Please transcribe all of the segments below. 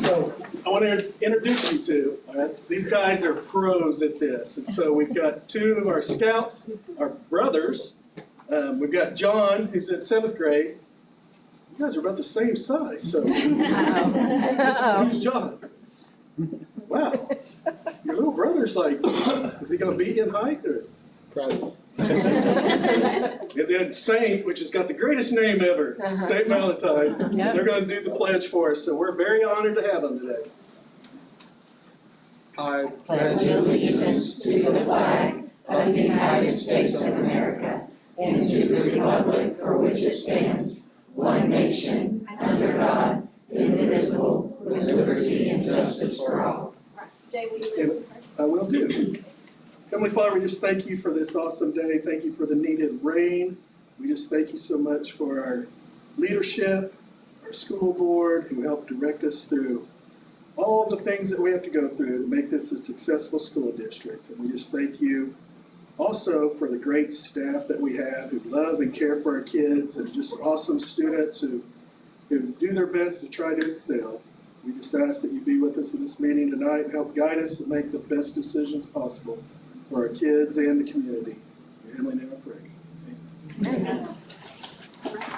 So I want to introduce you to, these guys are pros at this. And so we've got two of our scouts, our brothers. We've got John, who's in 7th grade. You guys are about the same size, so. Who's John? Wow. Your little brother's like, is he going to beat you in height? Or? Probably. And then Saint, which has got the greatest name ever, Saint Valentine. Yep. They're going to do the pledge for us, so we're very honored to have them today. I pledge allegiance to the flag of the United States of America and to the republic for which it stands, one nation, under God, indivisible, with liberty and justice for all. Jay, will you read? I will do. Heavenly Father, we just thank you for this awesome day. Thank you for the needed rain. We just thank you so much for our leadership, our school board, who helped direct us through all of the things that we have to go through to make this a successful school district. And we just thank you also for the great staff that we have who love and care for our kids, and just awesome students who do their best to try to excel. We just ask that you be with us in this meeting tonight and help guide us and make the best decisions possible for our kids and the community. In your heavenly name I pray. Amen.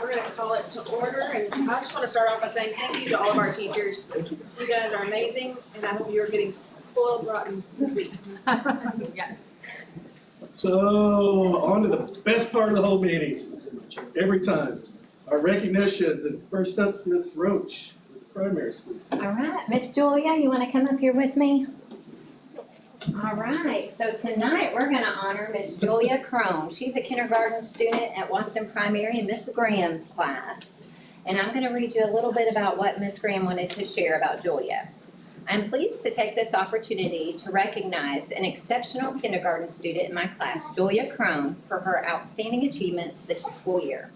We're going to call it to order, and I just want to start off by saying thank you to all of our teachers. Thank you. You guys are amazing, and I hope you're getting spoiled rotten this week. So, on to the best part of the whole meeting, every time. Our recognitions, and first up's Miss Roach with the primary school. All right, Miss Julia, you want to come up here with me? All right, so tonight we're going to honor Miss Julia Crone. She's a kindergarten student at Watson Primary in Miss Graham's class. And I'm going to read you a little bit about what Miss Graham wanted to share about Julia. I'm pleased to take this opportunity to recognize an exceptional kindergarten student in my class, Julia Crone, for her outstanding achievements this school year.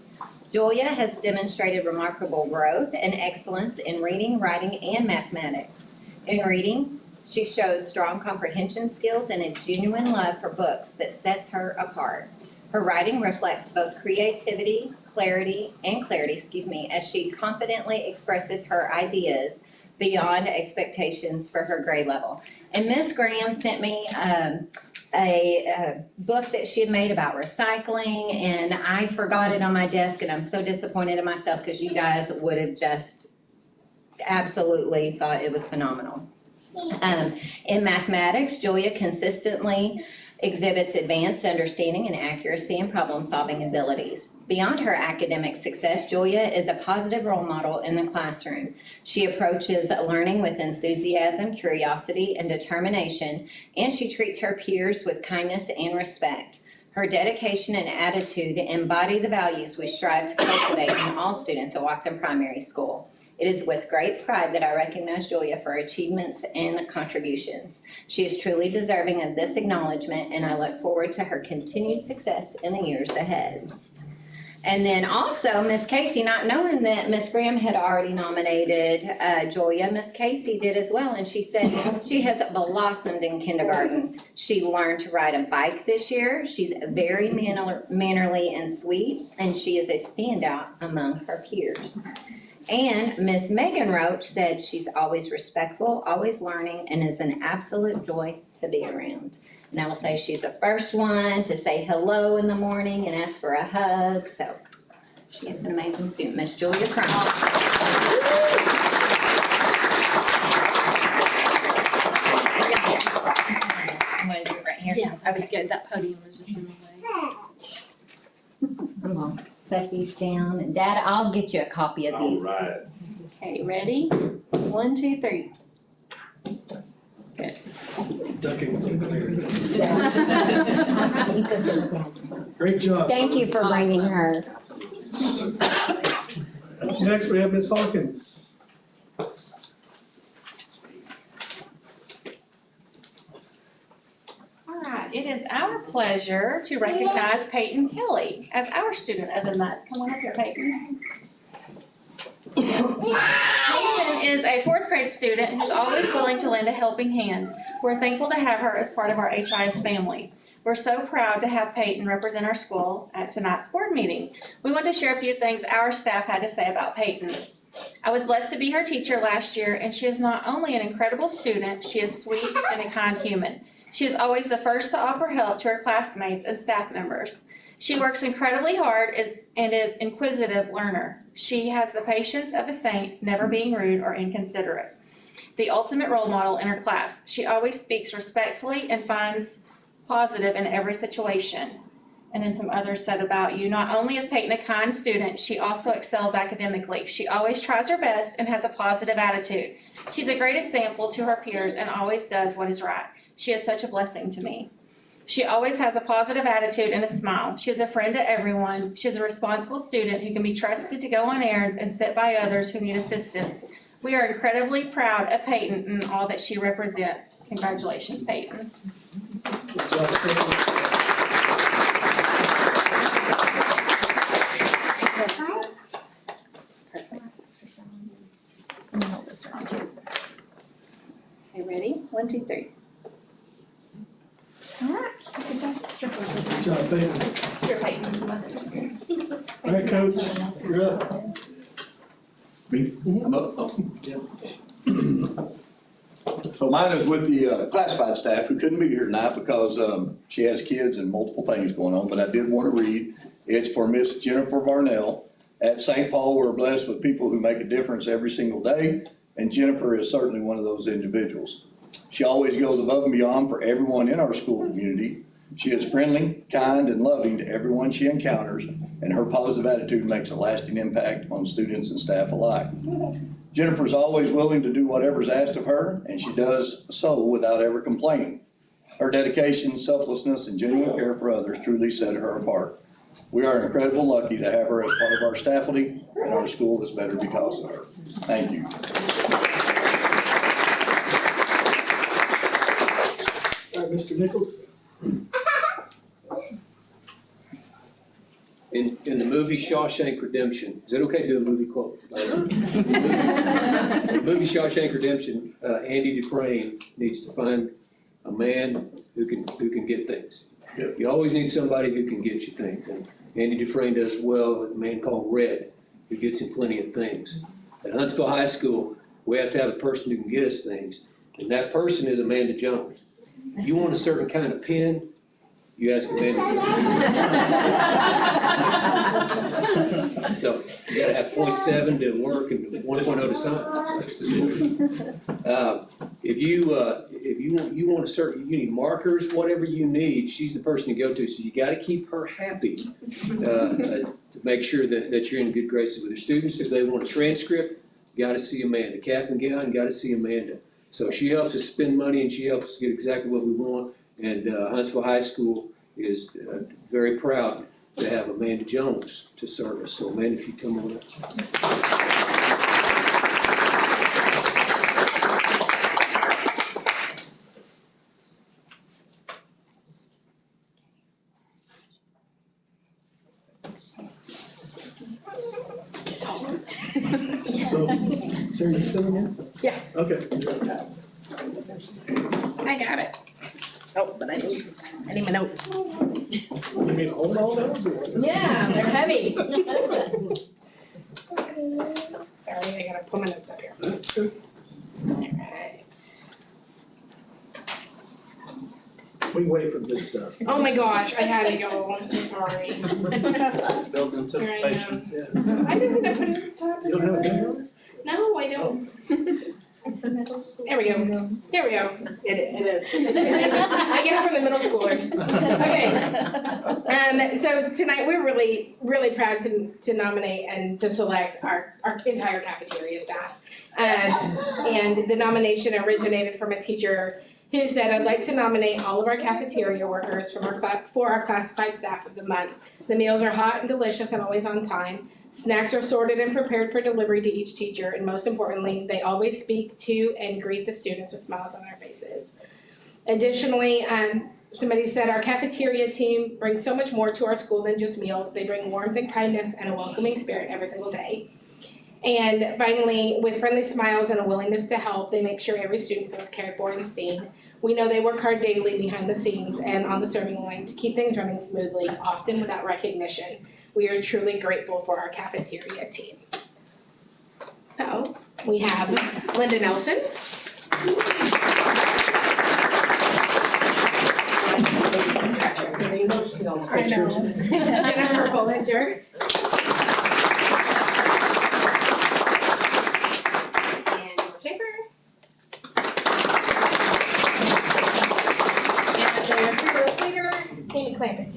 Julia has demonstrated remarkable growth and excellence in reading, writing, and mathematics. In reading, she shows strong comprehension skills and a genuine love for books that sets her apart. Her writing reflects both creativity, clarity, as she confidently expresses her ideas beyond expectations for her grade level. And Ms. Graham sent me a book that she had made about recycling, and I forgot it on my desk, and I'm so disappointed in myself because you guys would have just absolutely thought it was phenomenal. In mathematics, Julia consistently exhibits advanced understanding and accuracy and problem-solving abilities. Beyond her academic success, Julia is a positive role model in the classroom. She approaches learning with enthusiasm, curiosity, and determination, and she treats her peers with kindness and respect. Her dedication and attitude embody the values we strive to cultivate in all students at Watson Primary School. It is with great pride that I recognize Julia for her achievements and contributions. She is truly deserving of this acknowledgement, and I look forward to her continued success in the years ahead. And then also, Miss Casey, not knowing that Miss Graham had already nominated Julia, Miss Casey did as well, and she said she has blossomed in kindergarten. She learned to ride a bike this year. She's very mannerly and sweet, and she is a standout among her peers. And Miss Megan Roach said she's always respectful, always learning, and is an absolute joy to be around. And I will say she's the first one to say hello in the morning and ask for a hug. So she is an amazing student, Miss Julia Crone. I'm going to do it right here. Yeah, okay, good. That podium was just in the way. I'm going to set these down. And Dad, I'll get you a copy of these. All right. Okay, ready? 1, 2, 3. Good. Ducking something there. You can sit down. Great job. Thank you for bringing her. Next, we have Miss Hawkins. All right, it is our pleasure to recognize Peyton Kelly as our student of the month. Come on up here, Peyton. Peyton is a 4th grade student who's always willing to lend a helping hand. We're thankful to have her as part of our HIS family. We're so proud to have Peyton represent our school at tonight's board meeting. We want to share a few things our staff had to say about Peyton. I was blessed to be her teacher last year, and she is not only an incredible student, she is sweet and a kind human. She is always the first to offer help to her classmates and staff members. She works incredibly hard and is inquisitive learner. She has the patience of a saint, never being rude or inconsiderate. The ultimate role model in her class. She always speaks respectfully and finds positive in every situation. And then some others said about you. Not only is Peyton a kind student, she also excels academically. She always tries her best and has a positive attitude. She's a great example to her peers and always does what is right. She is such a blessing to me. She always has a positive attitude and a smile. She is a friend to everyone. She is a responsible student who can be trusted to go on errands and sit by others who need assistance. We are incredibly proud of Peyton and all that she represents. Congratulations, Peyton. Good job, Peyton. Okay, ready? 1, 2, 3. All right. Good job, sister. Good job, Peyton. Here, Peyton. All right, Coach, you're up. Me? I'm up. So mine is with the classified staff who couldn't be here tonight because she has kids and multiple things going on, but I did want to read. It's for Miss Jennifer Varnell. At St. Paul, we're blessed with people who make a difference every single day, and Jennifer is certainly one of those individuals. She always goes above and beyond for everyone in our school community. She is friendly, kind, and loving to everyone she encounters, and her positive attitude makes a lasting impact on students and staff alike. Jennifer's always willing to do whatever's asked of her, and she does so without ever complaining. Her dedication, selflessness, and genuine care for others truly set her apart. We are incredibly lucky to have her as part of our faculty, and our school is better because of her. Thank you. All right, Mr. Nichols. In the movie Shawshank Redemption, is it okay to do a movie quote? The movie Shawshank Redemption, Andy Dufresne needs to find a man who can get things. Yep. You always need somebody who can get you things, and Andy Dufresne does well with a man called Red, who gets him plenty of things. At Huntsville High School, we have to have a person who can get us things, and that person is Amanda Jones. If you want a certain kind of pen, you ask Amanda Jones. So you gotta have 0.7 to work and 1.0 to sign. That's the story. If you want a certain, you need markers, whatever you need, she's the person to go to. So you gotta keep her happy to make sure that you're in good graces with your students. If they want a transcript, you gotta see Amanda. Cap and gown, you gotta see Amanda. So she helps us spend money and she helps us get exactly what we want. And Huntsville High School is very proud to have Amanda Jones to serve us. So Amanda, if you come on up. So, Sarah, you filling in? Yeah. Okay. I got it. Oh, but I need my notes. You mean hold all those? Yeah, they're heavy. Sorry, I gotta put my notes up here. That's good. Alright. We can wait for the good stuff. Oh my gosh, I had to go, I'm so sorry. Builds anticipation. Yeah. I didn't I put it at the top. You don't have a good one? No, I don't. There we go. There we go. It is. I get it from the middle schoolers. Okay. So tonight we're really proud to nominate and to select our entire cafeteria staff. And the nomination originated from a teacher who said, "I'd like to nominate all of our cafeteria workers for our classified staff of the month. The meals are hot and delicious and always on time. Snacks are sorted and prepared for delivery to each teacher, and most importantly, they always speak to and greet the students with smiles on their faces." Additionally, somebody said our cafeteria team brings so much more to our school than just meals. They bring warmth and kindness and a welcoming spirit every single day. And finally, with friendly smiles and a willingness to help, they make sure every student feels cared for and seen. We know they work hard daily behind the scenes and on the serving line to keep things running smoothly, often without recognition. We are truly grateful for our cafeteria team. So we have Linda Nelson. Jennifer Bollinger. And Neil Schaefer. And their fearless leader, Amy Clampett.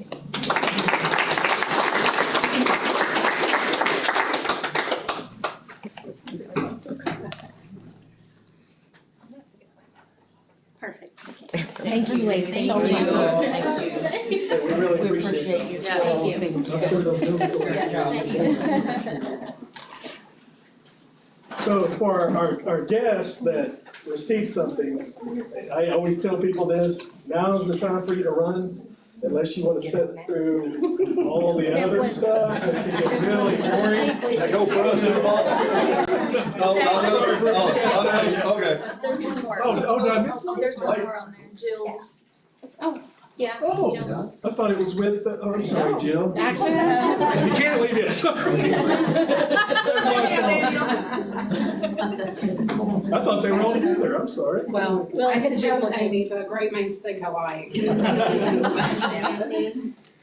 Perfect. Thank you, ladies, so much. Hey, we really appreciate it. I'm sure they'll do a great job. So for our guests that receive something, I always tell people this, now is the time for you to run, unless you want to sit through all the other stuff that can get really boring. I go first. Okay. There's one more. Oh, did I miss one? There's one more on there, Jill. Yeah. Oh, I thought it was with, oh, I'm sorry, Jill. Actually, You can't leave it, sorry. I thought they were all together, I'm sorry. Well, I can tell Amy, the great minds think alike.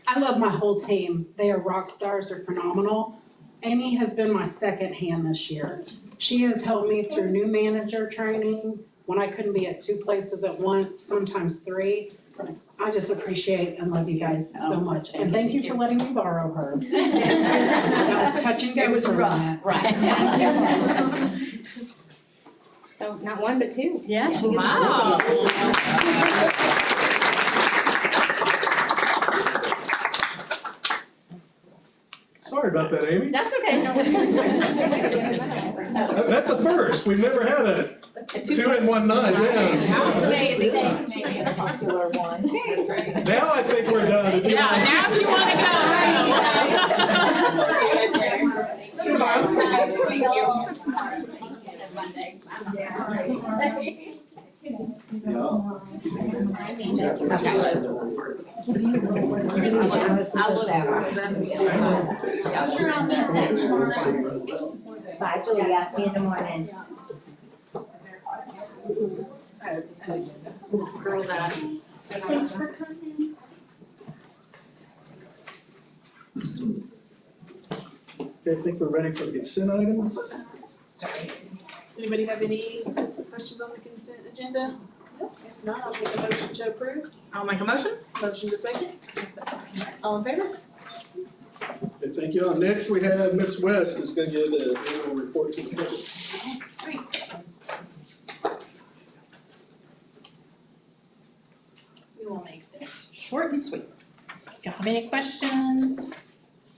I love my whole team. They are rock stars, they're phenomenal. Amy has been my second hand this year. She has helped me through new manager training when I couldn't be at 2 places at once, sometimes 3. I just appreciate and love you guys so much. And thank you for letting me borrow her. That was touch and go. It was for a rough, minute. right. so not 1, but 2. Yeah. Wow. Sorry about that, Amy. That's okay, no worries. That's a first, we've never had a 2 in 1 night, yeah. That's amazing. Popular one. That's right. Now I think we're done. If you want- Now if you wanna Bye, Julia, see you in the morning. Girl that. Thanks for coming. Okay, I think we're ready for the consent items. Anybody have any questions on the consent agenda? If not, I'll take a motion to approve. I'll make a motion. Motion to second. All in favor? Okay, thank you all. Next, we have Ms. West is gonna give the annual report to the board. We will make this short and sweet. If you have any questions,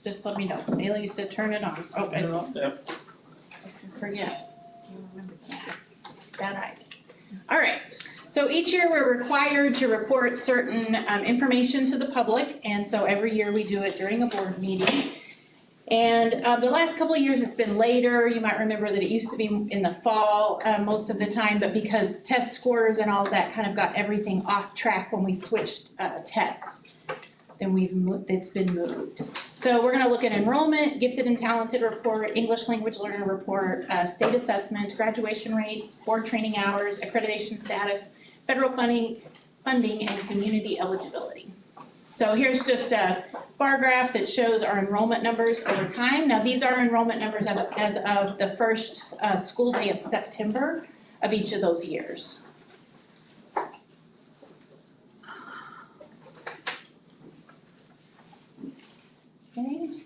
just let me know. Bailey, you said turn it on. Oh, I Yep. forget. You remember that. Bad eyes. All right. So each year we're required to report certain information to the public, and so every year we do it during a board meeting. And the last couple of years it's been later. You might remember that it used to be in the fall most of the time, but because test scores and all of that kind of got everything off track when we switched tests, then it's been moved. So we're gonna look at enrollment, gifted and talented report, English language learner report, state assessment, graduation rates, board training hours, accreditation status, federal funding, and community eligibility. So here's just a bar graph that shows our enrollment numbers over time. Now, these are enrollment numbers as of the first school day of September of each of those years. Okay.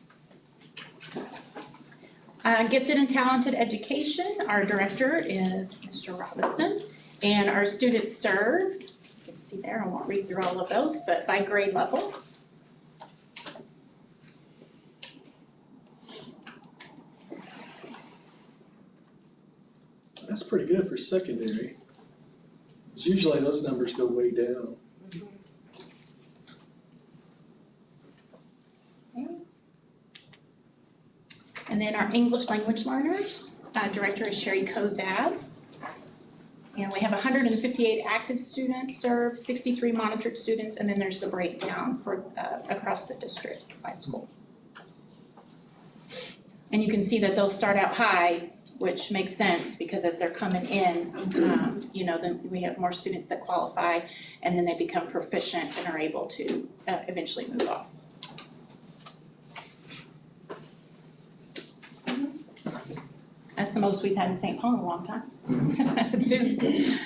Gifted and talented education, our director is Mr. Robinson, and our students served, you can see there, I won't read through all of those, but by grade level. That's pretty good for secondary. 'Cause usually those numbers go way down. And then our English language learners, director is Sherry Kozad. And we have 158 active students served, 63 monitored students, and then there's the breakdown for across the district by school. And you can see that those start out high, which makes sense because as they're coming in, then we have more students that qualify and then they become proficient and are able to eventually move off. That's the most we've had in St. Paul in a long time. Too.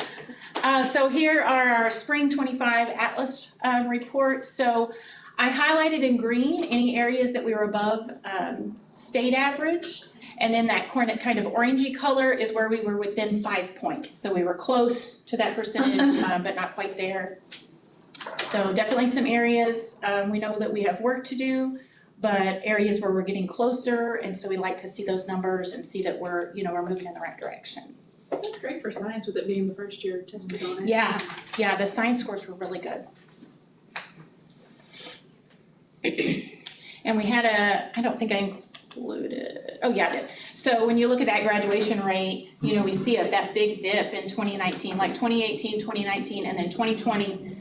So here are our spring 25 Atlas report. So I highlighted in green any areas that we were above state average. And then that kind of orangey color is where we were within 5 points. So we were close to that percentage, but not quite there. So definitely some areas, we know that we have work to do, but areas where we're getting closer. And so we like to see those numbers and see that we're moving in the right direction. That's great for science with it being the first year tested on it. Yeah, the science scores were really good. And we had I don't think I included, oh yeah, I did. So when you look at that graduation rate, we see that big dip in 2019, like 2018, 2019, and then 2020,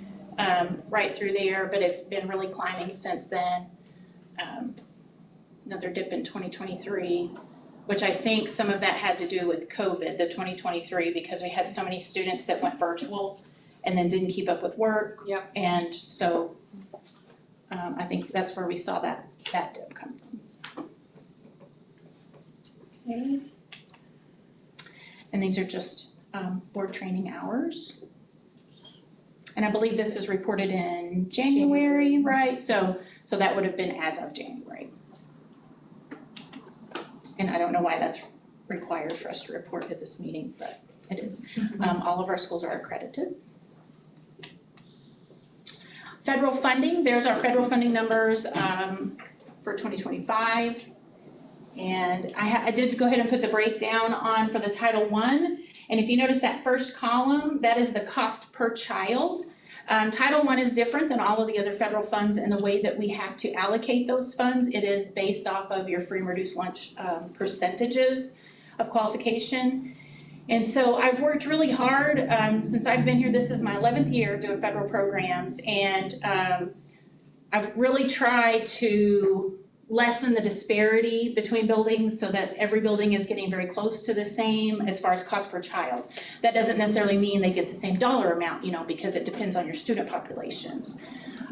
right through there, but it's been really climbing since then. Another dip in 2023, which I think some of that had to do with COVID, the 2023, because we had so many students that went virtual and then didn't keep up with work. Yep. And so I think that's where we saw that dip come from. Okay. And these are just board training hours. And I believe this is reported in January, right? So that would have been as of January. And I don't know why that's required for us to report at this meeting, but it is. All of our schools are accredited. Federal funding, there's our federal funding numbers for 2025. And I did go ahead and put the breakdown on for the Title I. And if you notice that first column, that is the cost per child. Title I is different than all of the other federal funds in the way that we have to allocate those funds. It is based off of your free and reduced lunch percentages of qualification. And so I've worked really hard since I've been here. This is my 11th year doing federal programs, and I've really tried to lessen the disparity between buildings so that every building is getting very close to the same as far as cost per child. That doesn't necessarily mean they get the same dollar amount, because it depends on your student populations.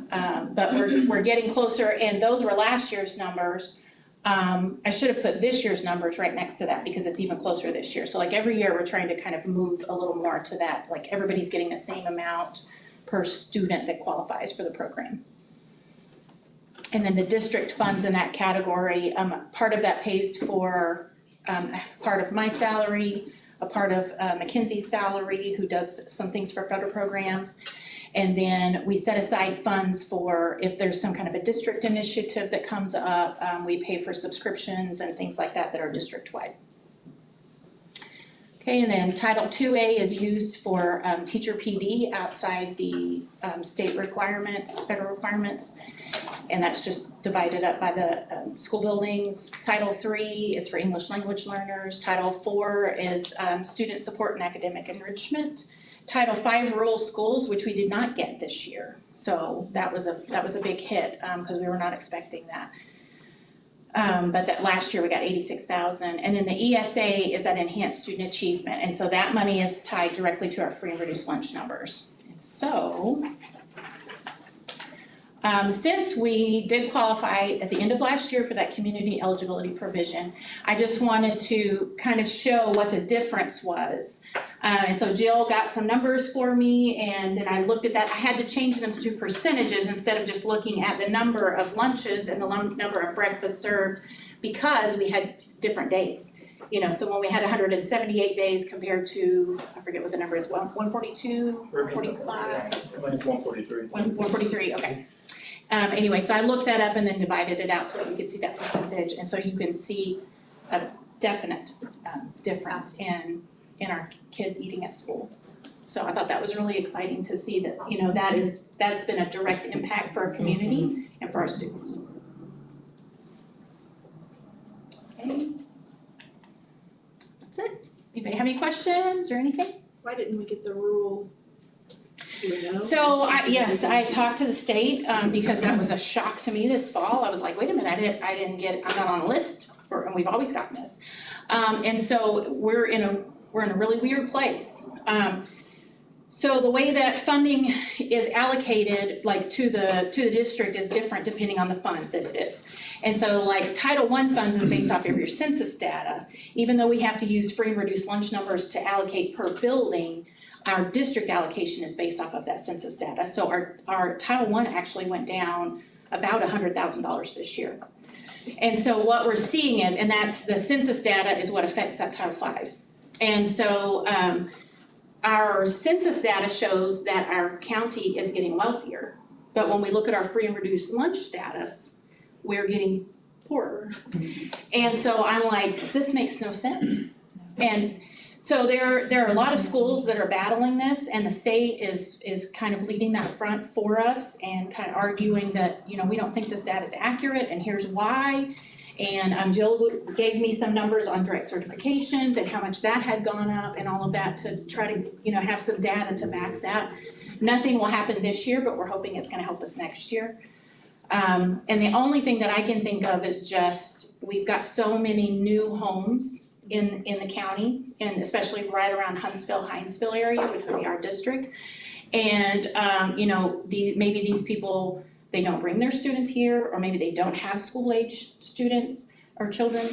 But we're getting closer, and those were last year's numbers. I should have put this year's numbers right next to that because it's even closer this year. So like every year we're trying to kind of move a little more to that, like everybody's getting the same amount per student that qualifies for the program. And then the district funds in that category, part of that pays for part of my salary, a part of Mackenzie's salary, who does some things for federal programs. And then we set aside funds for if there's some kind of a district initiative that comes up, we pay for subscriptions and things like that are district-wide. Okay, and then Title IIA is used for teacher PD outside the state requirements, federal requirements. And that's just divided up by the school buildings. Title III is for English language learners. Title IV is student support and academic enrichment. Title V rural schools, which we did not get this year. So that was a big hit because we were not expecting that. But that last year we got 86,000. And then the ESA is that enhanced student achievement. And so that money is tied directly to our free and reduced lunch numbers. And so since we did qualify at the end of last year for that community eligibility provision, I just wanted to kind of show what the difference was. And so Jill got some numbers for me, and then I looked at that. I had to change them to percentages instead of just looking at the number of lunches and the number of breakfasts served, because we had different days. So when we had 178 days compared to, I forget what the number is, 142, 145? 143. 143, okay. Anyway, so I looked that up and then divided it out so that we could see that percentage, and so you can see a definite difference in our kids eating at school. So I thought that was really exciting to see that, that's been a direct impact for our community and for our students. Okay. That's it. Anybody have any questions or anything? Why didn't we get the rural? Do we know? So I talked to the state because that was a shock to me this fall. I was like, wait a minute, I'm not on a list and we've always gotten this. And so we're in a really weird place. So the way that funding is allocated, like to the district, is different depending on the fund that it is. And so like Title I funds is based off of your census data. Even though we have to use free and reduced lunch numbers to allocate per building, our district allocation is based off of that census data. So our Title I actually went down about $100,000 this year. And so what we're seeing is, and that's the census data is what affects that Title V. And so our census data shows that our county is getting wealthier. But when we look at our free and reduced lunch status, we're getting poorer. And so I'm like, this makes no sense. And so there are a lot of schools that are battling this, and the state is kind of leading that front for us and kind of arguing that, you know, we don't think this data is accurate and here's why. And Jill gave me some numbers on direct certifications and how much that had gone up and all of that to try to, you know, have some data to back that. Nothing will happen this year, but we're hoping it's gonna help us next year. And the only thing that I can think of is just, we've got so many new homes in the county, and especially right around Huntsville area, which would be our district. And, you know, maybe these people, they don't bring their students here, or maybe they don't have school-age students or children.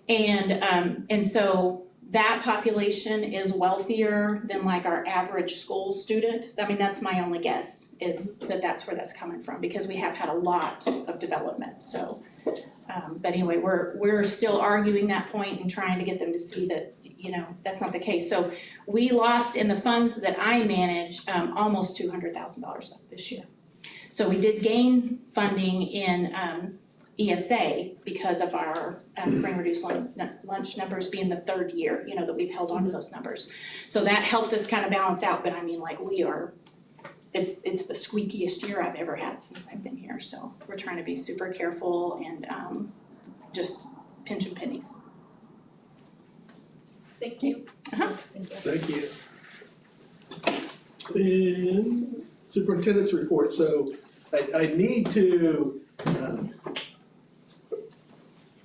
And so that population is wealthier than like our average school student. I mean, that's my only guess, is that that's where that's coming from, because we have had a lot of development, so. But anyway, we're still arguing that point and trying to get them to see that, you know, that's not the case. So we lost in the funds that I manage, almost $200,000 this year. So we did gain funding in ESA because of our free and reduced lunch numbers being the third year, you know, that we've held on to those numbers. So that helped us kind of balance out, but I mean, like, it's the squeakiest year I've ever had since I've been here. So we're trying to be super careful and just pinching pennies. Thank you. Thank you. And superintendent's report, so I need to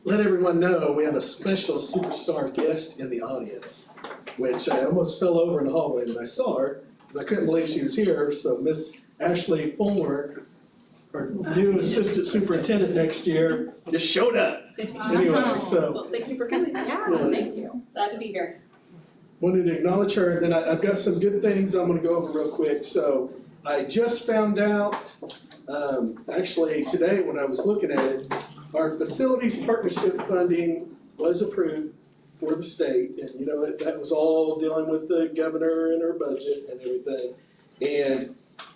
let everyone know we have a special superstar guest in the audience, which I almost fell over in the hallway when I saw her, because I couldn't believe she was here. So Miss Ashley Fulmer, our new assistant superintendent next year, just showed up. Anyway, so. Well, thank you for coming. Yeah, thank you. Glad to be here. Wanted to acknowledge her, and then I've got some good things I'm gonna go over real quick. So I just found out, actually today when I was looking at it, our facilities partnership funding was approved for the state. And you know, that was all dealing with the governor and her budget and everything. And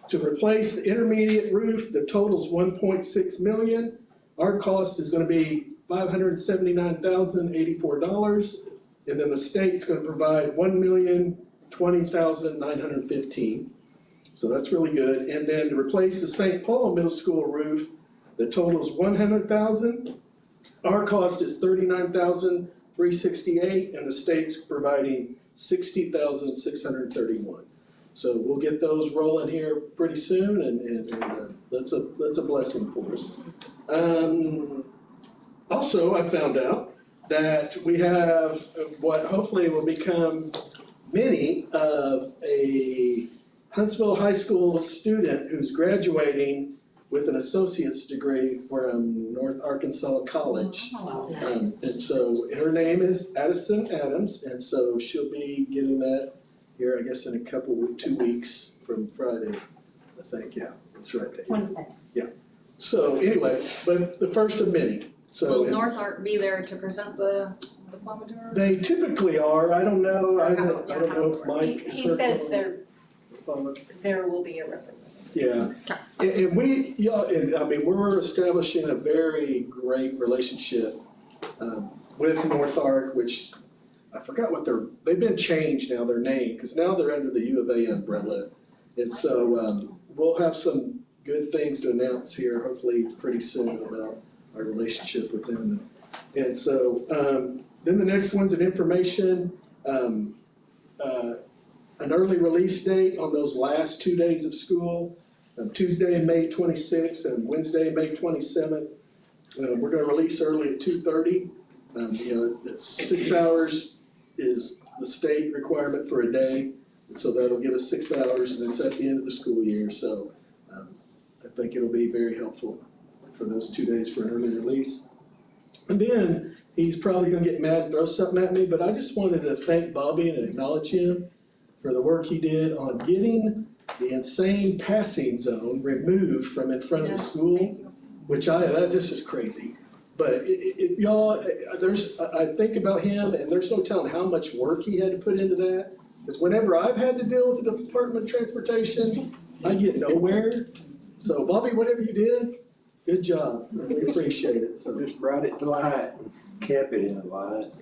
to replace the intermediate roof, the total's $1.6 million. Our cost is gonna be $579,084. And then the state's gonna provide $1,020,915. So that's really good. And then to replace the St. Paul Middle School roof, the total is $100,000. Our cost is $39,368, and the state's providing $60,631. So we'll get those rolling here pretty soon, and that's a blessing for us. Also, I found out that we have what hopefully will become many of a Huntsville High School student who's graduating with an associate's degree from North Arkansas College. And so her name is Addison Adams, and so she'll be getting that here, I guess, in a 2 weeks from Friday, I think, yeah, that's right there. 22nd. So anyway, but the first of many, so. Will North Ark be there to present the diploma to her? They typically are, I don't know, I don't know if Mike. is He says there. there will be a representative. Yeah, and we, and I mean, we're establishing a very great relationship with North Ark, which I forgot what they've been changed now, their name, because now they're under the U of A umbrella. And so we'll have some good things to announce here, hopefully pretty soon, about our relationship with them. And so then the next one's an information, an early release date on those last 2 days of school, Tuesday, May 26th and Wednesday, May 27th. We're gonna release early at 2:30 It's 6 hours is the state requirement for a day. And so that'll give us 6 hours and it's at the end of the school year. So I think it'll be very helpful for those 2 days for an early release. And then he's probably gonna get mad and throw something at me, but I just wanted to thank Bobby and acknowledge him for the work he did on getting the insane passing zone removed from in front of the school, which that just is crazy. But y'all, I think about him and there's no telling how much work he had to put into that. Because whenever I've had to deal with the Department of Transportation, I get nowhere. So Bobby, whatever you did, good job. We appreciate it, so. Just brought it to light, kept it in the light.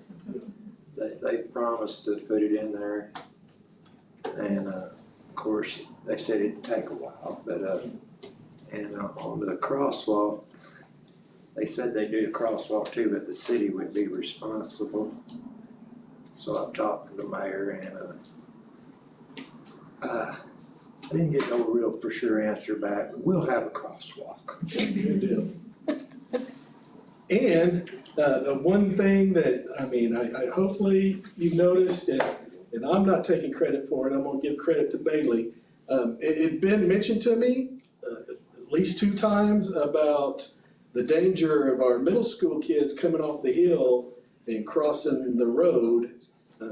They promised to put it in there. And, of course, they said it'd take a while, but, on the crosswalk, they said they'd do the crosswalk too, but the city would be responsible. So I talked to the mayor and, I didn't get no real for sure answer back, but we'll have a crosswalk. Good deal. And the one thing that, I hopefully you've noticed, and I'm not taking credit for it, I'm gonna give credit to Bailey. It'd been mentioned to me at least 2 times about the danger of our middle school kids coming off the hill and crossing the road,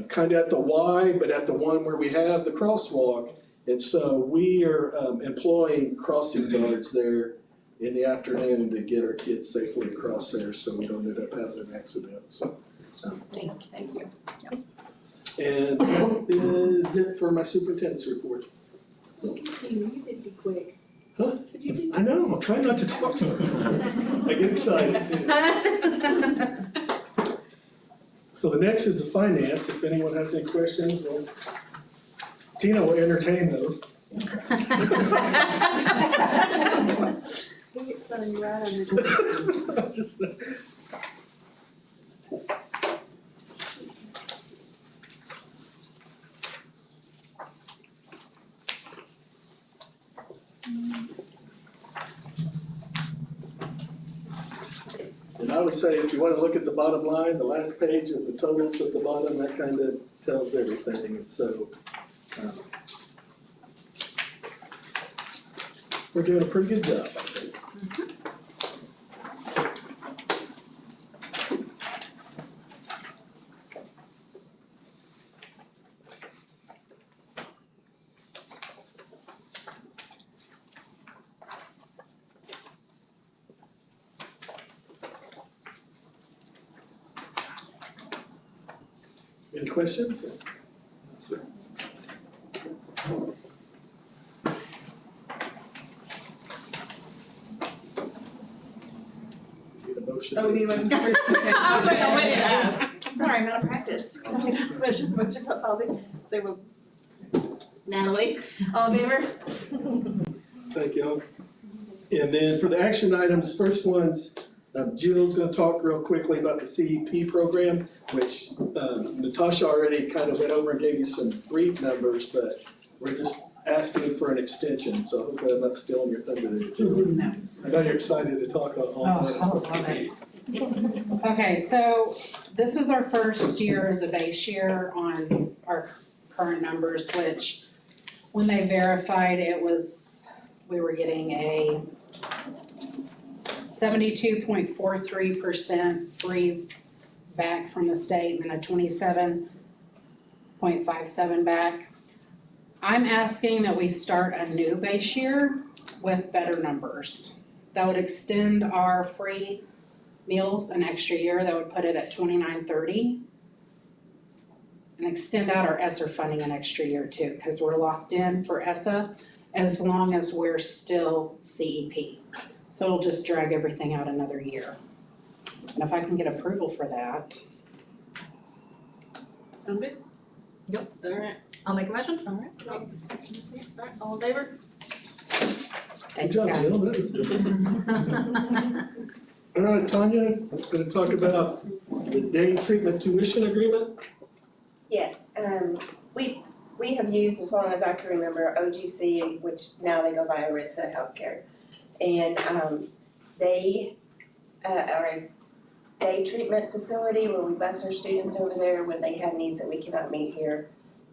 kind of at the Y, but at the one where we have the crosswalk. And so we are employing crossing guards there in the afternoon to get our kids safely across there so we don't end up having an accident, so. Thank you. And that is it for my superintendent's report. You did be quick. Huh? Did you do? I know, I'm trying not to talk so much. I get excited. So the next is the finance, if anyone has any questions, well, Tina will entertain those. Just- And I would say, if you wanna look at the bottom line, the last page of the totals at the bottom, that kind of tells everything, and so, we're doing a pretty good job, I think. Any questions? Need a motion? Oh, we need one. I was like, I'm waiting to ask. Sorry, I'm out of practice. Motion by Bobby, say with Natalie, all in favor? Thank you. And then for the action items, first one's, Jill's gonna talk real quickly about the CEP program, which Natasha already kind of went over and gave you some brief numbers, but we're just asking for an extension, so hopefully I'm not stealing your thunder there, Jill. No. I know you're excited to talk about all that. Oh, I love it. Okay, so this was our first year as a base year on our current numbers, which when they verified, we were getting a 72.43% free back from the state and then a 27.57 back. I'm asking that we start a new base year with better numbers. That would extend our free meals an extra year, that would put it at $29.30. And extend out our ESSER funding an extra year too, because we're locked in for ESSA as long as we're still CEP. So it'll just drag everything out another year. And if I can get approval for that. I'm good? Yep. All right, I'll make a motion. all right. All right, all in favor? Good Thanks, job, guys. Jill, that was. All right, Tanya, I'm gonna talk about the day treatment tuition agreement. Yes, we have used, as long as I can remember, OGC, which now they go by ERISA Healthcare. And they are day treatment facility where we bus our students over there when they have needs that we cannot meet here,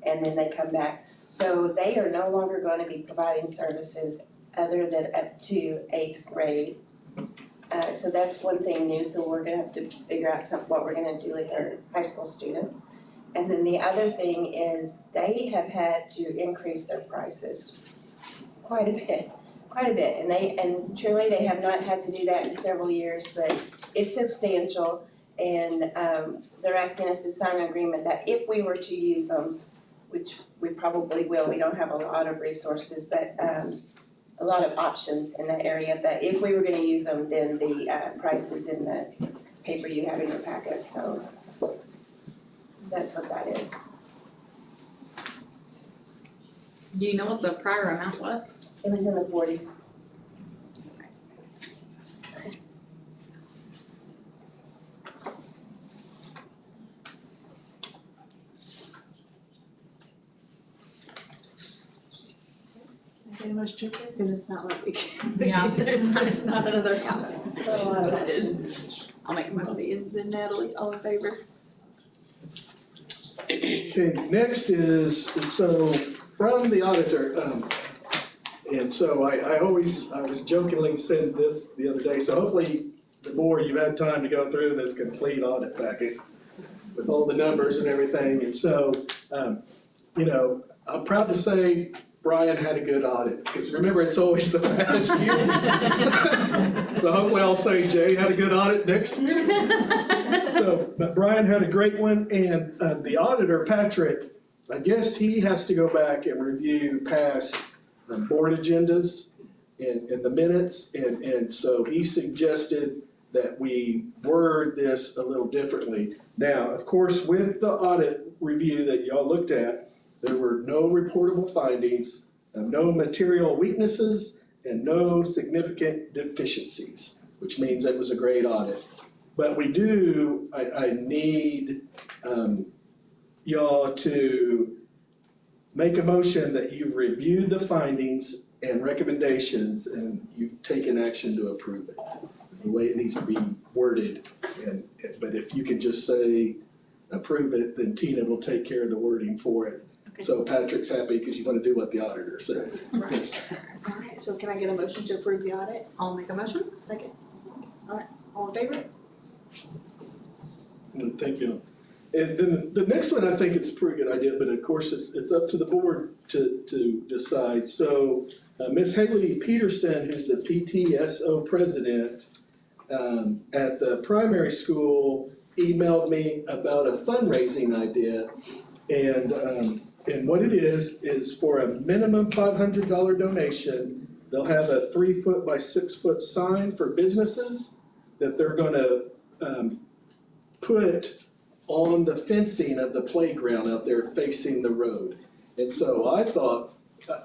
and then they come back. So they are no longer gonna be providing services other than up to 8th grade. So that's one thing new, so we're gonna have to figure out what we're gonna do with our high school students. And then the other thing is they have had to increase their prices quite a bit, and truly they have not had to do that in several years, but it's substantial. And they're asking us to sign an agreement that if we were to use them, which we probably will, we don't have a lot of resources, but a lot of options in that area, but if we were gonna use them, then the price is in the paper you have in your packet, so that's what that is. Do you know what the prior amount was? It was in the 40s. Pretty much two kids, because it's not like we can. Yeah. It's not another house. It's quite a lot of It is. I'll make a motion, and then Natalie, all in favor? Okay, next is, so from the auditor, and so I was jokingly said this the other day, so hopefully the board, you've had time to go through this complete audit packet with all the numbers and everything, and so, you know, I'm proud to say Brian had a good audit, because remember, it's always the past year. So hopefully I'll say Jay had a good audit next year. So, but Brian had a great one, and the auditor, Patrick, I guess he has to go back and review past board agendas and the minutes, and so he suggested that we word this a little differently. Now, of course, with the audit review that y'all looked at, there were no reportable findings, no material weaknesses, and no significant deficiencies, which means it was a great audit. But we do, I need y'all to make a motion that you've reviewed the findings and recommendations and you've taken action to approve it. The way it needs to be worded, but if you can just say approve it, then Tina will take care of the wording for it. Okay. So Patrick's happy because you want to do what the auditor says. Right. Alright, so can I get a motion to approve the audit? I'll make a motion, second. Alright, all in favor? Thank you. And then the next one, I think it's a pretty good idea, but of course, it's up to the board to decide. So Ms. Haley Peterson, who's the PTSO president at the primary school, emailed me about a fundraising idea. And what it is for a minimum $500 donation, they'll have a 3-foot by 6-foot sign for businesses that they're gonna put on the fencing of the playground out there facing the road. And so I thought,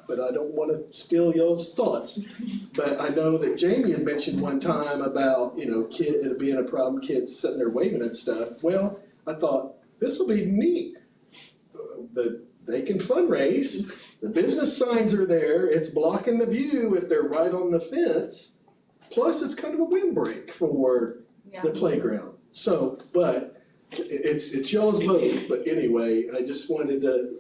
but I don't wanna steal y'all's thoughts, but I know that Jamie had mentioned one time about, you know, it being a problem, kids sitting there waving and stuff. Well, I thought, this will be neat. They can fundraise, the business signs are there, it's blocking the view if they're right on the fence. Plus, it's kind of a windbreak for the playground. So, but it's y'all's vote, but anyway, I just wanted to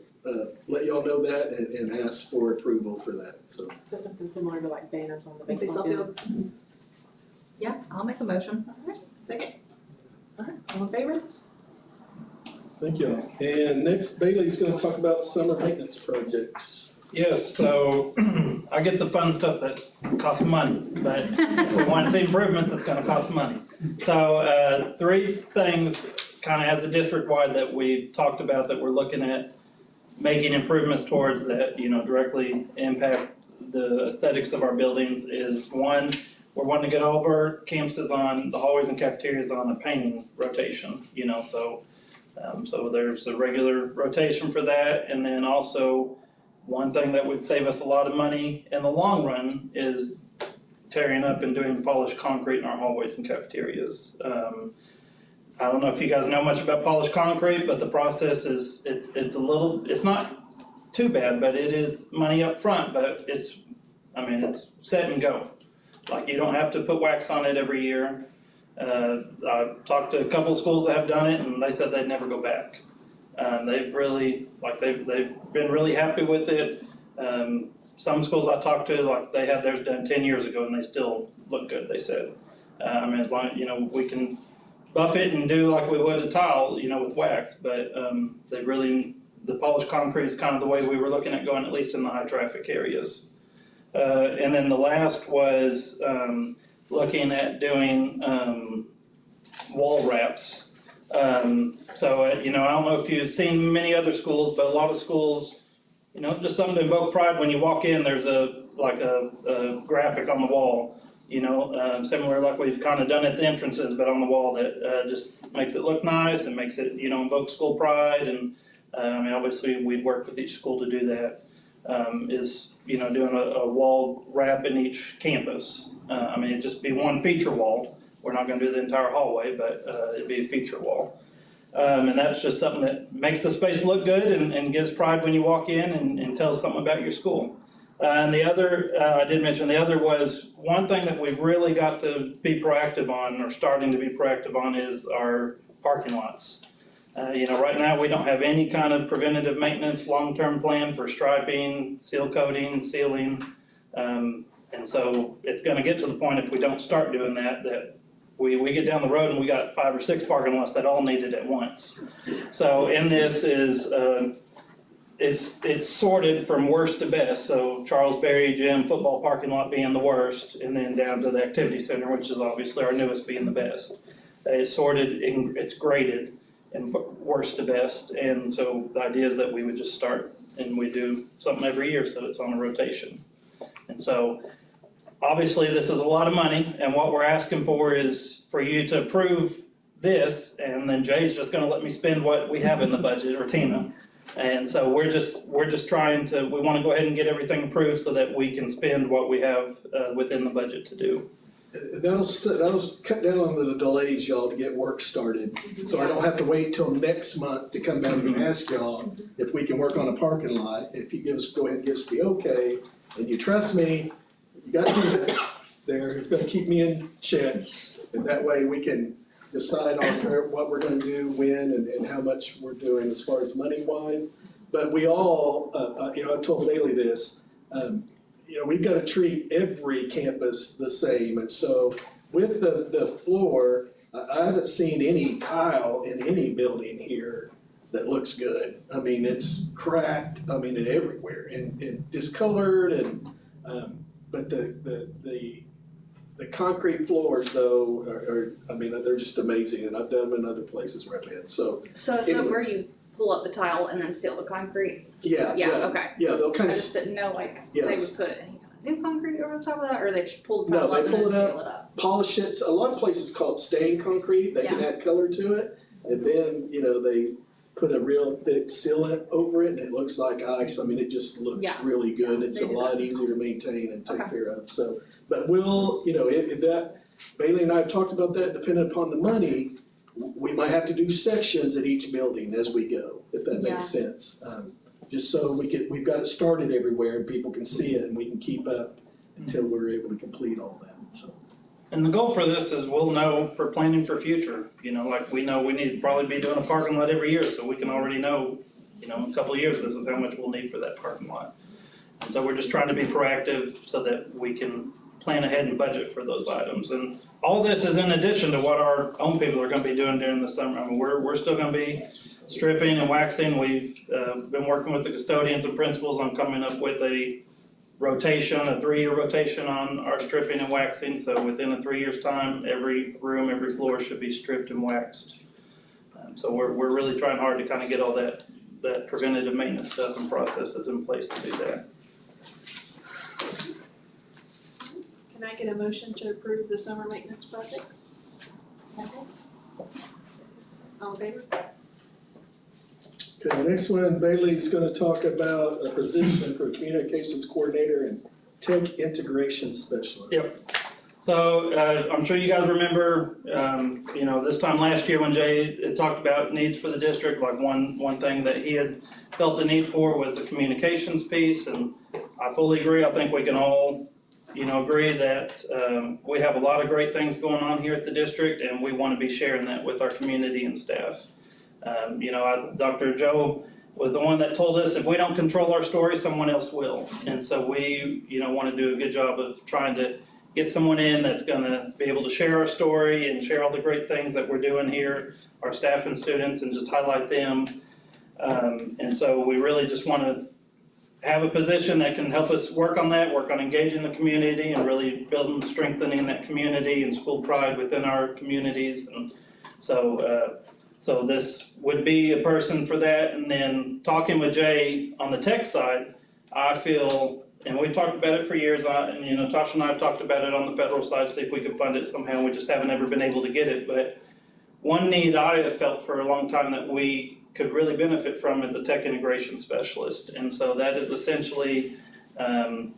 let y'all know that and ask for approval for that, so. So something similar to like banners on the Baseball baseball field. field. Yeah, I'll make a motion. Alright, second. Alright, all in favor? Thank you. And next, Bailey's gonna talk about summer maintenance projects. Yes, so I get the fun stuff that costs money, but if we want to see improvements, it's gonna cost money. So 3 things kind of as a district-wide that we talked about that we're looking at making improvements towards that, you know, directly impact the aesthetics of our buildings is 1, we're wanting to get all of our campuses on, the hallways and cafeterias on a painting rotation, you know, so there's a regular rotation for that, and then also one thing that would save us a lot of money in the long run is tearing up and doing polished concrete in our hallways and cafeterias. I don't know if you guys know much about polished concrete, but the process is, it's not too bad, but it is money up front, but it's set and go. Like, you don't have to put wax on it every year. I've talked to a couple of schools that have done it and they said they'd never go back. They've really, they've been really happy with it. Some schools I talked to, like they had theirs done 10 years ago and they still look good, they said. I mean, as long, we can buff it and do like we would a tile, with wax, but, the polished concrete is kind of the way we were looking at going, at least in the high traffic areas. And then the last was, looking at doing, wall wraps. I don't know if you've seen many other schools, but a lot of schools, just something to invoke pride. When you walk in, there's a graphic on the wall, similar like we've kind of done at the entrances, but on the wall that just makes it look nice and makes it, invoke school pride. And obviously we'd work with each school to do that. Doing a wall wrap in each campus. It'd just be one feature wall. We're not gonna do the entire hallway, but it'd be a feature wall. And that's just something that makes the space look good and gives pride when you walk in and tells something about your school. And the other, I did mention, the other was one thing that we've really got to be proactive on, or starting to be proactive on, is our parking lots. Right now, we don't have any kind of preventative maintenance long-term plan for striping, seal coating, sealing. And so it's gonna get to the point, if we don't start doing that we get down the road and we got 5 or 6 parking lots that all need it at once. So in this is, it's sorted from worst to best. So Charles Berry Gym football parking lot being the worst, and then down to the activity center, which is obviously our newest, being the best. It's sorted, it's graded, and worst to best. And so the idea is that we would just start and we do something every year so it's on a rotation. And so obviously this is a lot of money, and what we're asking for is for you to approve this, and then Jay's just gonna let me spend what we have in the budget, or Tina. And so we're just trying to, we wanna go ahead and get everything approved so that we can spend what we have within the budget to do. That'll cut down on the delays, y'all, to get work started. So I don't have to wait till next month to come back and ask y'all if we can work on a parking lot. If you go ahead and give us the okay, and you trust me, you got to there, it's gonna keep me in check. And that way we can decide on what we're gonna do, when, and how much we're doing as far as money wise. But we all, I told Bailey this, we've gotta treat every campus the same. And so with the floor, I haven't seen any tile in any building here that looks good. It's cracked, and everywhere, and discolored, and, but the concrete floors though are they're just amazing, and I've done them in other places where I've been, so. So is that where you pull up the tile and then seal the concrete? Yeah. Okay. Yeah, they'll kind I of, just didn't know, they yes. would put any kind of new concrete over the top of that, or they just pull the No, tile they up and then pull it seal up. it up? polish it. A lot of places call it stained concrete, they can add color to it, and then, they put a real thick sealant over it, and it looks like ice. It just looks really good. It's They a do lot that. easier to maintain and take Okay. care of, so. But we'll, Bailey and I have talked about that, depending upon the money, we might have to do sections at each building as we go, if that makes sense. Just so we've got it started everywhere and people can see it and we can keep up until we're able to complete all that, so. And the goal for this is we'll know for planning for future, like we know we need to probably be doing a parking lot every year, so we can already know, in a couple of years, this is how much we'll need for that parking lot. And so we're just trying to be proactive so that we can plan ahead and budget for those items. And all this is in addition to what our own people are gonna be doing during the summer. We're still gonna be stripping and waxing. We've been working with the custodians and principals on coming up with a rotation, a 3-year rotation on our stripping and waxing. So within a 3 years' time, every room, every floor should be stripped and waxed. So we're really trying hard to kind of get all that preventative maintenance stuff and processes in place to do that. Can I get a motion to approve the summer maintenance projects? All in favor? Okay, the next one, Bailey's gonna talk about a position for communications coordinator and tech integration specialist. Yep. So, I'm sure you guys remember, this time last year when Jay had talked about needs for the district, like one thing that he had felt the need for was the communications piece, and I fully agree. I think we can all agree that, we have a lot of great things going on here at the district, and we want to be sharing that with our community and staff. Dr. Joe was the one that told us if we don't control our story, someone else will. And so we, want to do a good job of trying to get someone in that's gonna be able to share our story and share all the great things that we're doing here, our staff and students, and just highlight them. And so we really just want to have a position that can help us work on that, work on engaging the community and really building, strengthening that community and school pride within our communities. And so this would be a person for that. And then talking with Jay on the tech side, I feel, and we've talked about it for years, and Tasha and I have talked about it on the federal side, see if we could fund it somehow. We just haven't ever been able to get it. But one need I have felt for a long time that we could really benefit from is a tech integration specialist. And so that is essentially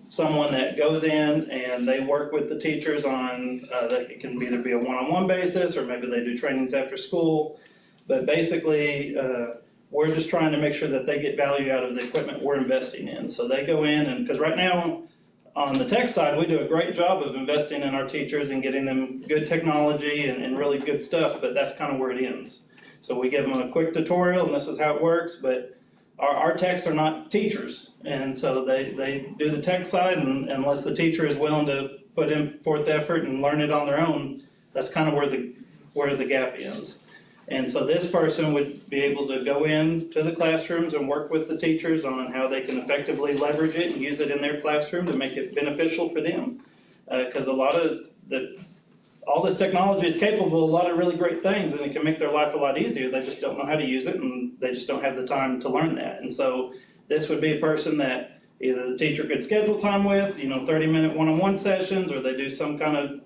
someone that goes in and they work with the teachers on, that it can either be a one-on-one basis or maybe they do trainings after school. But basically, we're just trying to make sure that they get value out of the equipment we're investing in. So they go in and, because right now, on the tech side, we do a great job of investing in our teachers and getting them good technology and really good stuff, but that's kind of where it ends. So we give them a quick tutorial and this is how it works, but our techs are not teachers. And so they do the tech side, and unless the teacher is willing to put in forth effort and learn it on their own, that's kind of where the gap ends. And so this person would be able to go in to the classrooms and work with the teachers on how they can effectively leverage it and use it in their classroom to make it beneficial for them. Because all this technology is capable of a lot of really great things, and it can make their life a lot easier. They just don't know how to use it, and they just don't have the time to learn that. And so this would be a person that either the teacher could schedule time with, 30-minute one-on-one sessions, or they do some kind of,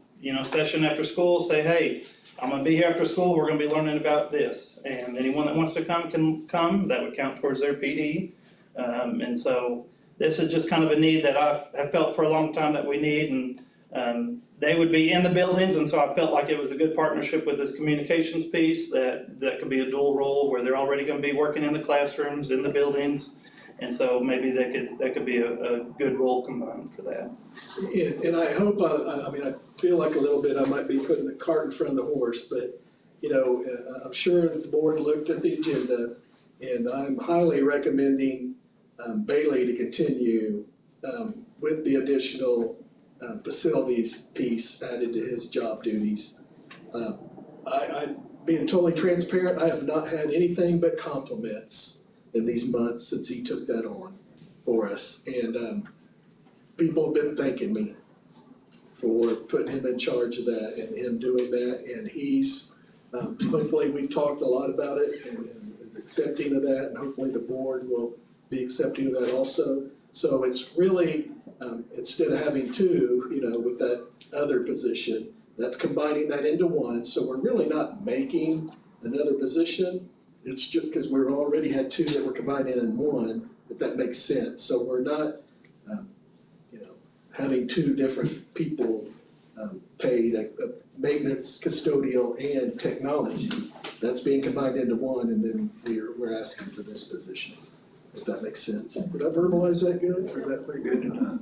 session after school, say, hey, I'm gonna be here after school, we're gonna be learning about this. And anyone that wants to come can come, that would count towards their PD. And so this is just kind of a need that I've felt for a long time that we need, and they would be in the buildings, and so I felt like it was a good partnership with this communications piece that could be a dual role where they're already gonna be working in the classrooms, in the buildings. And so maybe that could be a good role combined for that. And I hope, I feel like a little bit I might be putting the cart in front of the horse, but, I'm sure that the board looked at the agenda, and I'm highly recommending Bailey to continue with the additional facilities piece added to his job duties. Being totally transparent, I have not had anything but compliments in these months since he took that on for us. And people have been thanking me for putting him in charge of that and him doing that. And he's, hopefully we've talked a lot about it and is accepting of that, and hopefully the board will be accepting of that also. So it's really, instead of having two, with that other position, that's combining that into one. So we're really not making another position. It's just because we've already had two that we're combining in one, if that makes sense. So we're not, having two different people paid, maintenance, custodial, and technology. That's being combined into one, and then we're asking for this position, if that makes sense. Did I verbalize that good, or is that pretty good enough?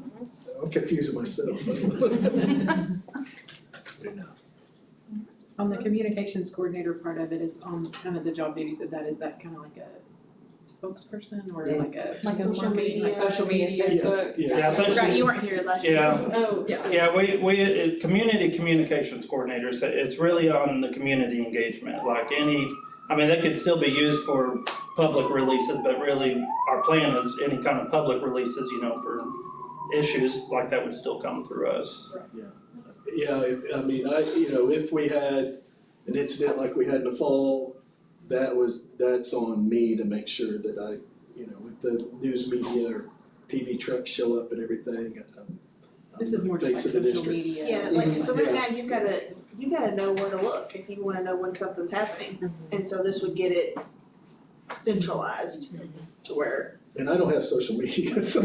I'm confusing myself. On the communications coordinator part of it is kind of the job duties of that, is that kind of like a spokesperson or like a social media. social media, Yeah, Facebook? yeah. Yeah, essentially- Right, you weren't here last year. Yeah. Oh, yeah. Yeah, we community communications coordinators, it's really on the community engagement, like they could still be used for public releases, but really our plan is any kind of public releases, for issues like that would still come through us. Yeah, if we had an incident like we had in the fall, that's on me to make sure that with the news media or TV trucks show up and everything. This is more just like social media. Yeah, so right Yeah. now you gotta know where to look if you wanna know when something's happening. And so this would get it centralized to where. And I don't have social media, so.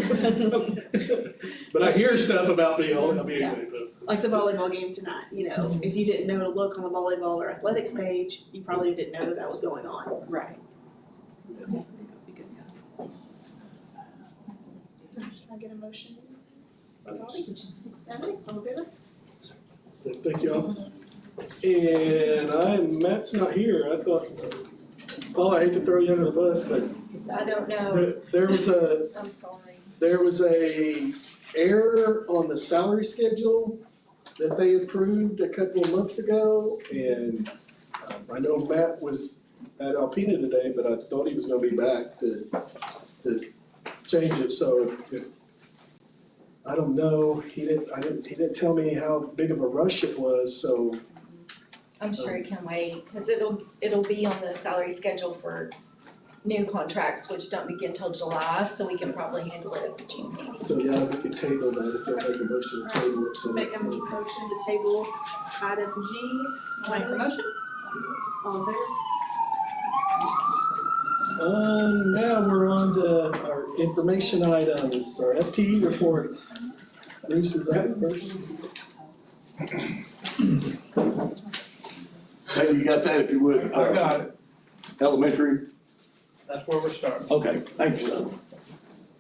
But I hear stuff about me all, anyway, but. Like the volleyball game tonight, if you didn't know to look on the volleyball or athletics page, you probably didn't know that was going on. Right. Can I get a motion? Alright, all in favor? Thank you all. And Matt's not here. I thought, Paul, I hate to throw you under the bus, but I don't know, there was a I'm sorry. error on the salary schedule that they approved a couple of months ago, and I know Matt was at Alpena today, but I thought he was gonna be back to change it, so I don't know, he didn't tell me how big of a rush it was, so I'm sure it can wait, cause it'll be on the salary schedule for new contracts, which don't begin till July, so we can probably handle it at the June meeting. so yeah, we could table that if you'll make a motion to table it till Make next a month. motion to table item G. Make a motion? All in favor? Now we're on to our information items, our FTE reports. Bruce, is that first? Maybe you got that if you would. I got it, Elementary, that's where we're starting. okay, thank you,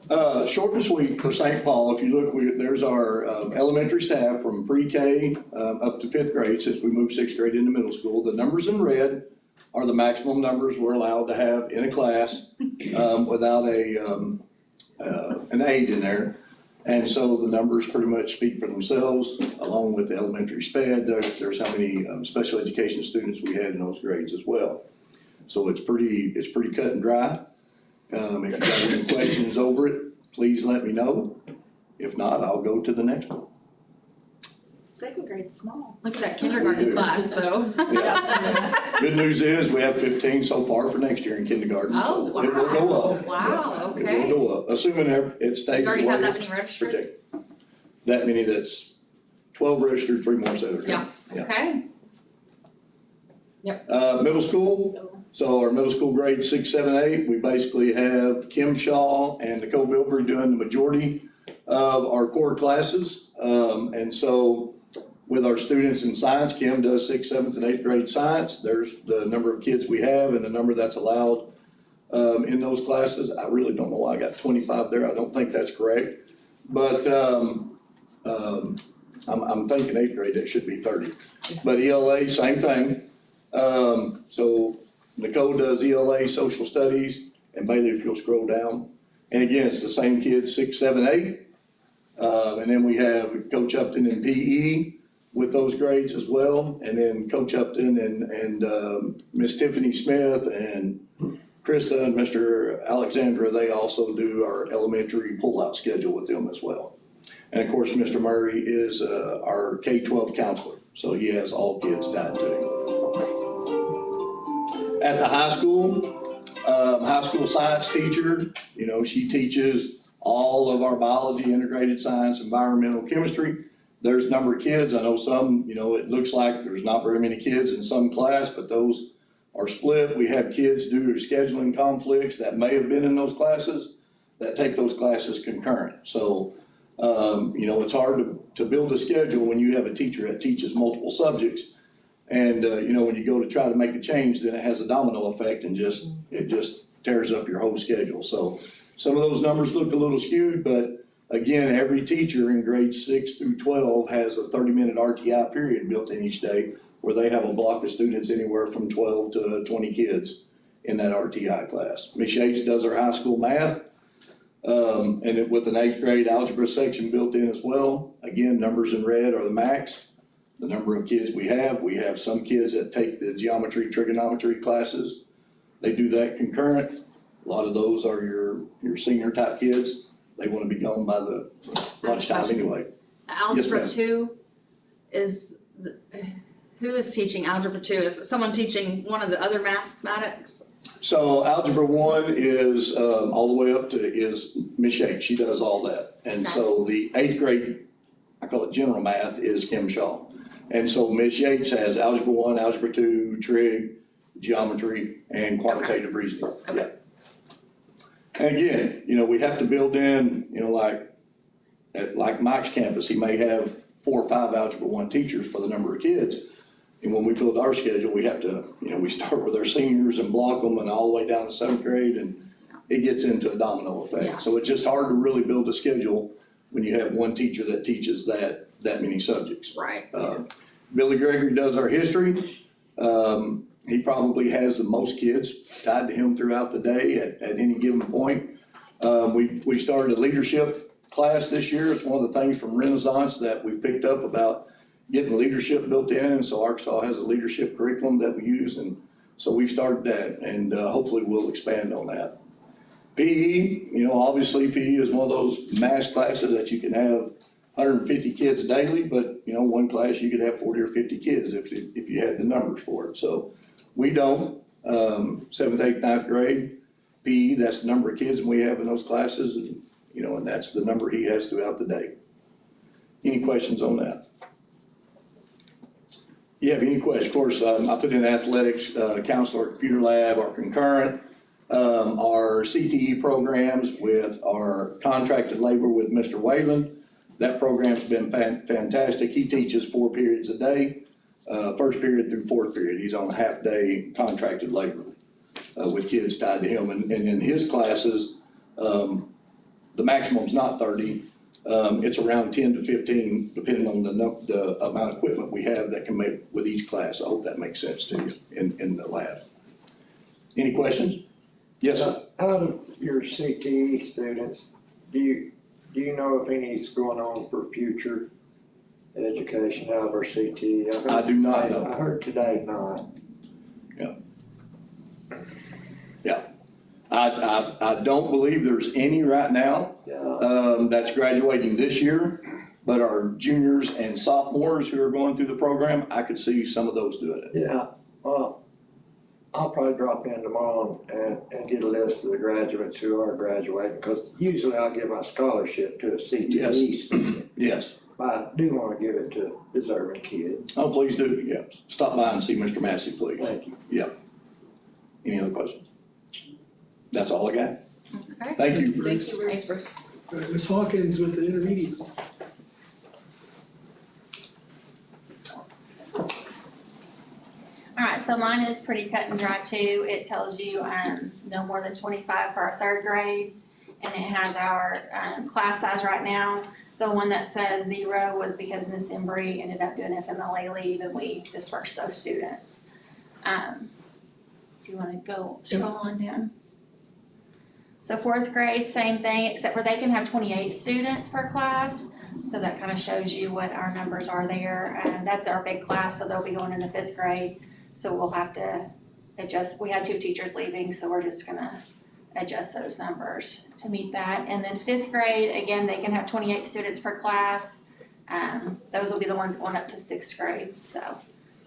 sir. Short and sweet for St. Paul, if you look, there's our elementary staff from pre-K up to fifth grade, since we moved sixth grade into middle school. The numbers in red are the maximum numbers we're allowed to have in a class without an aide in there. And so the numbers pretty much speak for themselves, along with the elementary sped. There's how many special education students we had in those grades as well. So it's pretty cut and dry. If you've got any questions over it, please let me know. If not, I'll go to the next one. Second grade's small. Look at that We kindergarten do. class, though. Yeah. Good news is, we have 15 so far for next year in kindergarten, Oh, so wow. it will go up. Wow, It okay. will go up, assuming it stays You the already way have that it's many registered? projected. That many, that's 12 registered, 3 more say they're coming. Yeah. Okay. Middle school, so our middle school grades 6, 7, 8, we basically have Kim Shaw and Nicole Bilberg doing the majority of our core classes. And so with our students in science, Kim does 6th, 7th, and 8th grade science. There's the number of kids we have and the number that's allowed in those classes. I really don't know why I got 25 there. I don't think that's correct. But I'm thinking 8th grade, that should be 30. But ELA, same thing. So Nicole does ELA, social studies, and Bailey, if you'll scroll down. And again, it's the same kids, 6, 7, 8. And then we have Coach Upton in PE with those grades as well. And then Coach Upton and Miss Tiffany Smith and Krista and Mr. Alexandra, they also do our elementary pull-out schedule with them as well. And of course, Mr. Murray is our K-12 counselor, so he has all kids tied to him. At the high school science teacher, you know, she teaches all of our biology, integrated science, environmental chemistry. There's a number of kids, I know some, you know, it looks like there's not very many kids in some class, but those are split. We have kids due to scheduling conflicts that may have been in those classes that take those classes concurrent. So, you know, it's hard to build a schedule when you have a teacher that teaches multiple subjects. And, you know, when you go to try to make a change, then it has a domino effect and it just tears up your whole schedule. So some of those numbers look a little skewed, but again, every teacher in grades 6 through 12 has a 30-minute RTI period built in each day where they have a block of students anywhere from 12 to 20 kids in that RTI class. Ms. Yates does our high school math, and with an 8th grade algebra section built in as well. Again, numbers in red are the max. The number of kids we have some kids that take the geometry, trigonometry classes. They do that concurrent. A lot of those are your senior type kids. They want to be gone by the lunchtime anyway. Algebra ma'am. 2 is, who is teaching Algebra 2? Is it someone teaching one of the other mathematics? So Algebra 1 is all the way up to is Ms. Yates. She does all that. And so the 8th grade, I call it general math, is Kim Shaw. And so Ms. Yates has Algebra 1, Algebra 2, trig, geometry, and quantitative reasoning. Okay. Yeah. And again, you know, we have to build in, you know, like Mike's campus, he may have 4 or 5 Algebra 1 teachers for the number of kids. And when we build our schedule, we have to, you know, we start with our seniors and block them and all the way down to 7th grade, and it gets into a domino effect. Yeah. So it's just hard to really build a schedule when you have one teacher that teaches that that many subjects. Right. Billy Gregory does our history. He probably has the most kids tied to him throughout the day at any given point. We started a leadership class this year. It's one of the things from Renaissance that we picked up about getting leadership built in, and so Arkansas has a leadership curriculum that we use, and so we've started that, and hopefully we'll expand on that. PE, obviously PE is one of those mass classes that you can have 150 kids daily, but one class you could have 40 or 50 kids if you had the numbers for it. So we don't. 7th, 8th, 9th grade PE, that's the number of kids we have in those classes, and and that's the number he has throughout the day. Any questions on that? You have any questions? Of course, I put in athletics, counselor, computer lab, our concurrent, our CTE programs with our contracted labor with Mr. Whalen. That program's been fantastic. He teaches 4 periods a day, first period through 4th period. He's on a half-day contracted labor with kids tied to him. And in his classes, the maximum's not 30. It's around 10 to 15, depending on the amount of equipment we have that can make with each class. I hope that makes sense to you in the lab. Any questions? Yes, sir. Out of your CTE students, do you know if any's going on for future education out of our CTE? I do not know. I heard today not. I don't believe there's any right now that's graduating this year, but our juniors and sophomores who are going through the program, I could see some of those doing it. Yeah, well, I'll probably drop in tomorrow and get a list of the graduates who are graduating, because usually I'll give my scholarship to a CTE student. Yes. But I do want to give it to deserving kids. Oh, please do, yeah. Stop by and see Mr. Massey, please. Thank you. Yeah. Any other questions? That's all I got. Okay. Thank you. Thank you, Thanks, Bruce. All right, Ms. Hawkins with the intermediate. Alright, so mine is pretty cut and dry too. It tells you, no more than 25 for our 3rd grade. And it has our, class size right now. The one that says 0 was because Miss Embry ended up doing FMLA leave and we dispersed those students. Do you wanna go scroll on down? So 4th grade, same thing, except for they can have 28 students per class. So that kind of shows you what our numbers are there. And that's our big class, so they'll be going into 5th grade. So we'll have to adjust, we had 2 teachers leaving, so we're just gonna adjust those numbers to meet that. And then 5th grade, again, they can have 28 students per class. Those will be the ones going up to 6th grade, so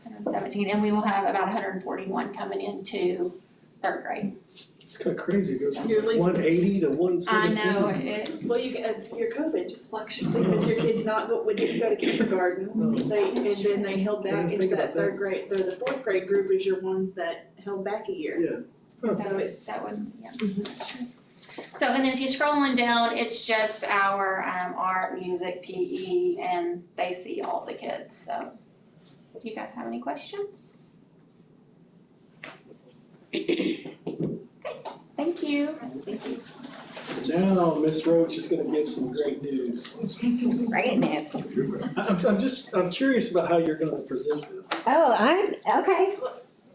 117. And we will have about 141 coming into 3rd grade. It's kind of crazy, it goes from You're at least- 180 to I 117. know, it's. Well, it's your COVID just fluctuates because your kids when you go to kindergarten, and then they held I back didn't into think that about 3rd grade, the 4th grade group is your ones that held back a year. Yeah. So it's. That would, yeah, that's true. So, and then if you scroll on down, it's just our, art, music, PE, and they see all the kids, so. If you guys have any questions? Okay, thank you. Now, Ms. Roach is gonna give some great news. Great news. I'm curious about how you're gonna present this. Oh, okay.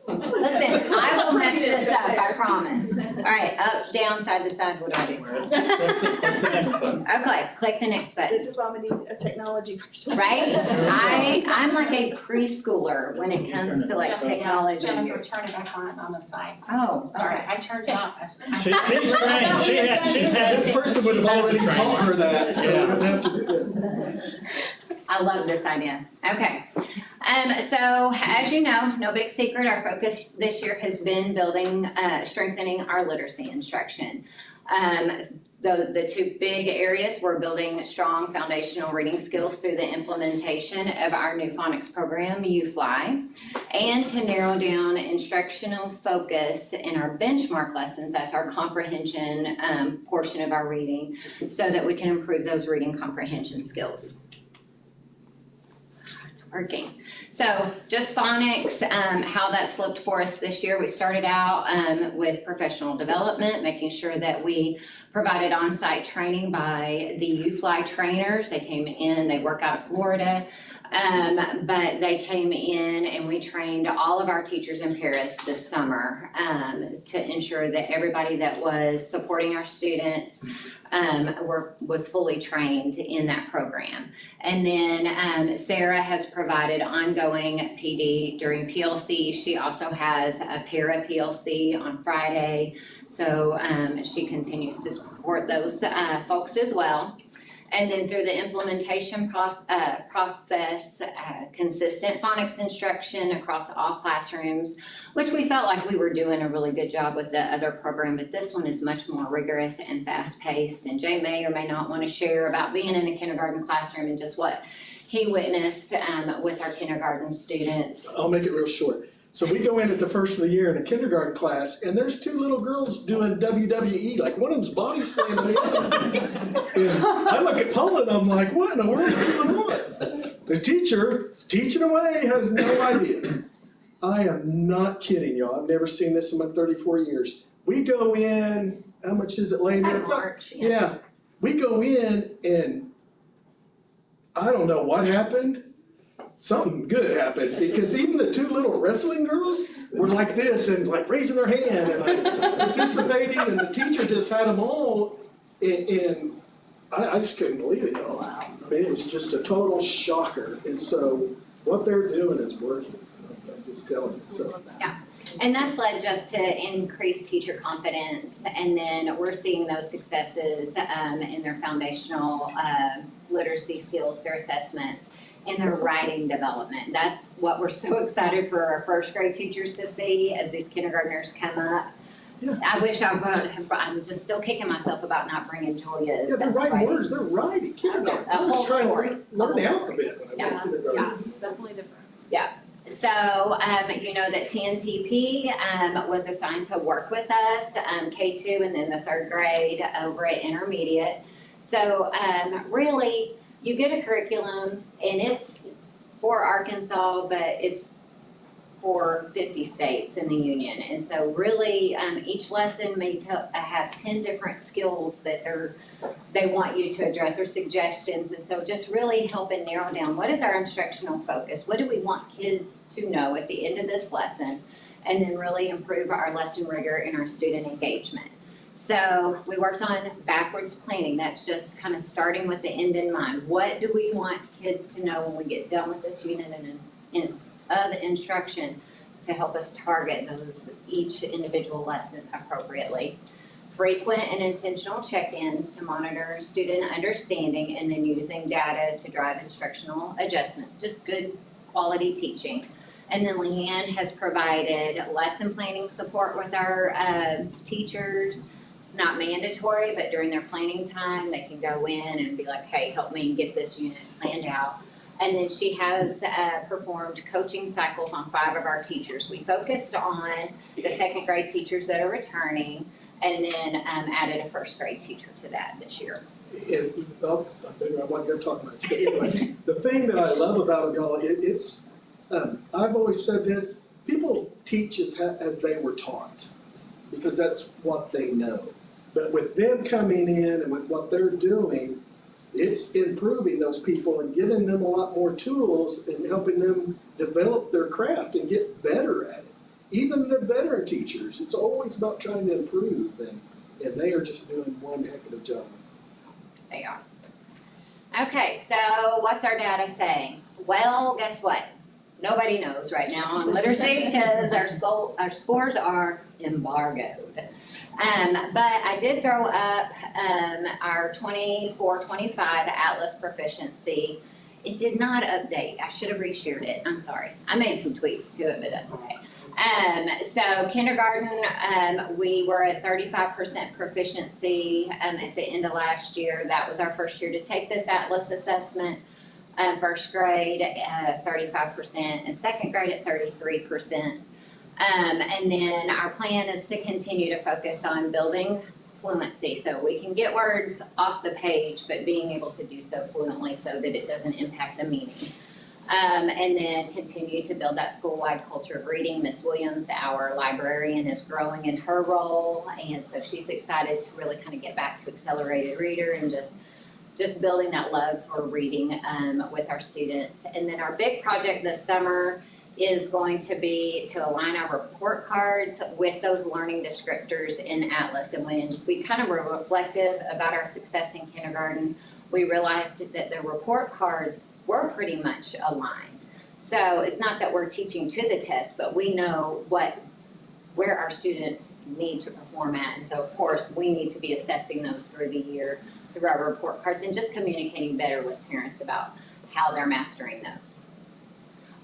Listen, I will mess this up, I promise. All right, up, down, side to side, what do I do? Click the next button. Okay, click the next button. This is why we need a technology person. Right? I'm like a preschooler when it comes to like technology. Jennifer, turn it back on the side. Oh, Sorry, okay. I turned it off. She's trained, she's had. This person would have already taught her that, so you don't have to do it. I love this idea. Okay. So as you know, no big secret, our focus this year has been building, strengthening our literacy instruction. The 2 big areas, we're building strong foundational reading skills through the implementation of our new phonics program, UFly, and to narrow down instructional focus in our benchmark lessons, that's our comprehension portion of our reading, so that we can improve those reading comprehension skills. It's working. So just phonics, how that's looked for us this year, we started out with professional development, making sure that we provided on-site training by the UFly trainers. They came in, they work out of Florida, but they came in and we trained all of our teachers in Paris this summer to ensure that everybody that was supporting our students was fully trained in that program. And then Sarah has provided ongoing PD during PLC. She also has a para PLC on Friday. So she continues to support those folks as well. And then through the implementation process, consistent phonics instruction across all classrooms, which we felt like we were doing a really good job with the other program, but this one is much more rigorous and fast-paced. And Jay may or may not want to share about being in a kindergarten classroom and just what he witnessed with our kindergarten students. I'll make it real short. So we go in at the first of the year in a kindergarten class, and there's two little girls doing WWE, like one of them's body slamming the other. And I look at Paula and I'm like, what in the world is going on? The teacher, teaching away, has no idea. I am not kidding y'all, I've never seen this in my 34 years. We go in, how much is it later? It's like March, Yeah, we go in and I don't know what happened. Something good happened, because even the two little wrestling girls were like this and like raising their hand and like participating, and the teacher just had them all, and I just couldn't believe it, y'all. I mean, it was just a total shocker, and so what they're doing is working, I'm just telling you, so. And that's led just to increased teacher confidence, and then we're seeing those successes in their foundational literacy skills, their assessments, in their writing development. That's what we're so excited for our first grade teachers to see as these kindergartners come up. Yeah. I wish I would have, I'm just still kicking myself about not bringing Julia's. Yeah, they're writing words, they're writing kindergarten. A I was whole trying story. to learn the alphabet when I was in Yeah, kindergarten. yeah. Definitely different. So, you know that TNTP was assigned to work with us, K2 and then the third grade over at intermediate. So, really, you get a curriculum and it's for Arkansas, but it's for 50 states in the union. And so really, each lesson may have 10 different skills that they want you to address or suggestions. And so just really helping narrow down, what is our instructional focus? What do we want kids to know at the end of this lesson? And then really improve our lesson rigor and our student engagement. So we worked on backwards planning. That's just kind of starting with the end in mind. What do we want kids to know when we get done with this unit of instruction to help us target each individual lesson appropriately? Frequent and intentional check-ins to monitor student understanding, and then using data to drive instructional adjustments. Just good quality teaching. And then Leanne has provided lesson planning support with our teachers. It's not mandatory, but during their planning time, they can go in and be like, hey, help me get this unit planned out. And then she has performed coaching cycles on 5 of our teachers. We focused on the second grade teachers that are returning, and then added a first grade teacher to that this year. And, I wasn't gonna talk much, but anyway, the thing that I love about it, y'all, it's, I've always said this, people teach as they were taught, because that's what they know. But with them coming in and with what they're doing, it's improving those people and giving them a lot more tools and helping them develop their craft and get better at it. Even the veteran teachers, it's always about trying to improve, and they are just doing one heck of a job. They are. Okay, so what's our data saying? Well, guess what? Nobody knows right now on literacy because our scores are embargoed. But I did throw up our 24-25 Atlas proficiency. It did not update. I should have reshared it. I'm sorry. I made some tweaks to it, but that's okay. So kindergarten, we were at 35% proficiency at the end of last year. That was our first year to take this Atlas assessment. First grade at 35%, and second grade at 33%. And then our plan is to continue to focus on building fluency, so we can get words off the page, but being able to do so fluently so that it doesn't impact the meaning. And then continue to build that school-wide culture of reading. Miss Williams, our librarian, is growing in her role, and so she's excited to really kind of get back to accelerated reader and just building that love for reading with our students. And then our big project this summer is going to be to align our report cards with those learning descriptors in Atlas. And when we kind of were reflective about our success in kindergarten, we realized that the report cards were pretty much aligned. So it's not that we're teaching to the test, but we know where our students need to perform at. And so of course, we need to be assessing those through the year through our report cards and just communicating better with parents about how they're mastering those.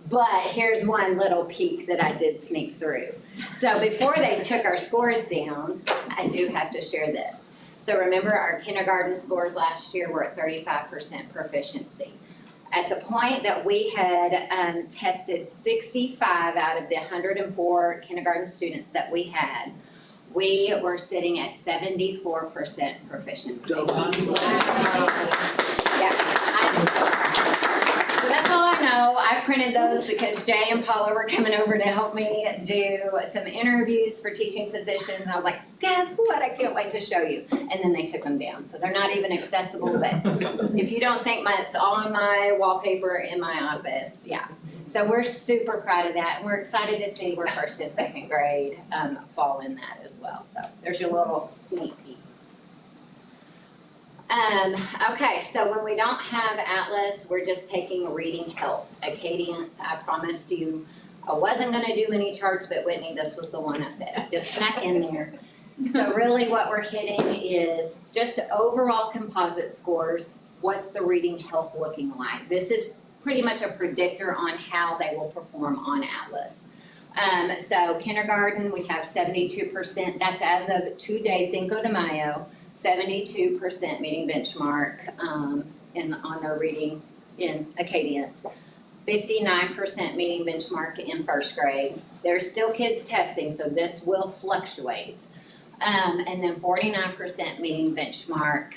But here's one little peek that I did sneak through. So before they took our scores down, I do have to share this. So remember our kindergarten scores last year were at 35% proficiency. At the point that we had tested 65 out of the 104 kindergarten students that we had, we were sitting at 74% proficiency. So that's all I know. I printed those because Jay and Paula were coming over to help me do some interviews for teaching positions. And I was like, guess what? I can't wait to show you. And then they took them down. So they're not even accessible. But if you don't think it's all on my wallpaper in my office, yeah. So we're super proud of that. And we're excited to see where first and second grade fall in that as well. So there's your little sneak peek. Okay, so when we don't have Atlas, we're just taking reading health. Acadience, I promised you I wasn't gonna do any charts, but Whitney, this was the one I said. I just snuck in there. So really what we're hitting is just overall composite scores. What's the reading health looking like? This is pretty much a predictor on how they will perform on Atlas. So kindergarten, we have 72%. That's as of today, Cinco de Mayo. 72% meeting benchmark on their reading in Acadience. 59% meeting benchmark in first grade. There's still kids testing, so this will fluctuate. And then 49% meeting benchmark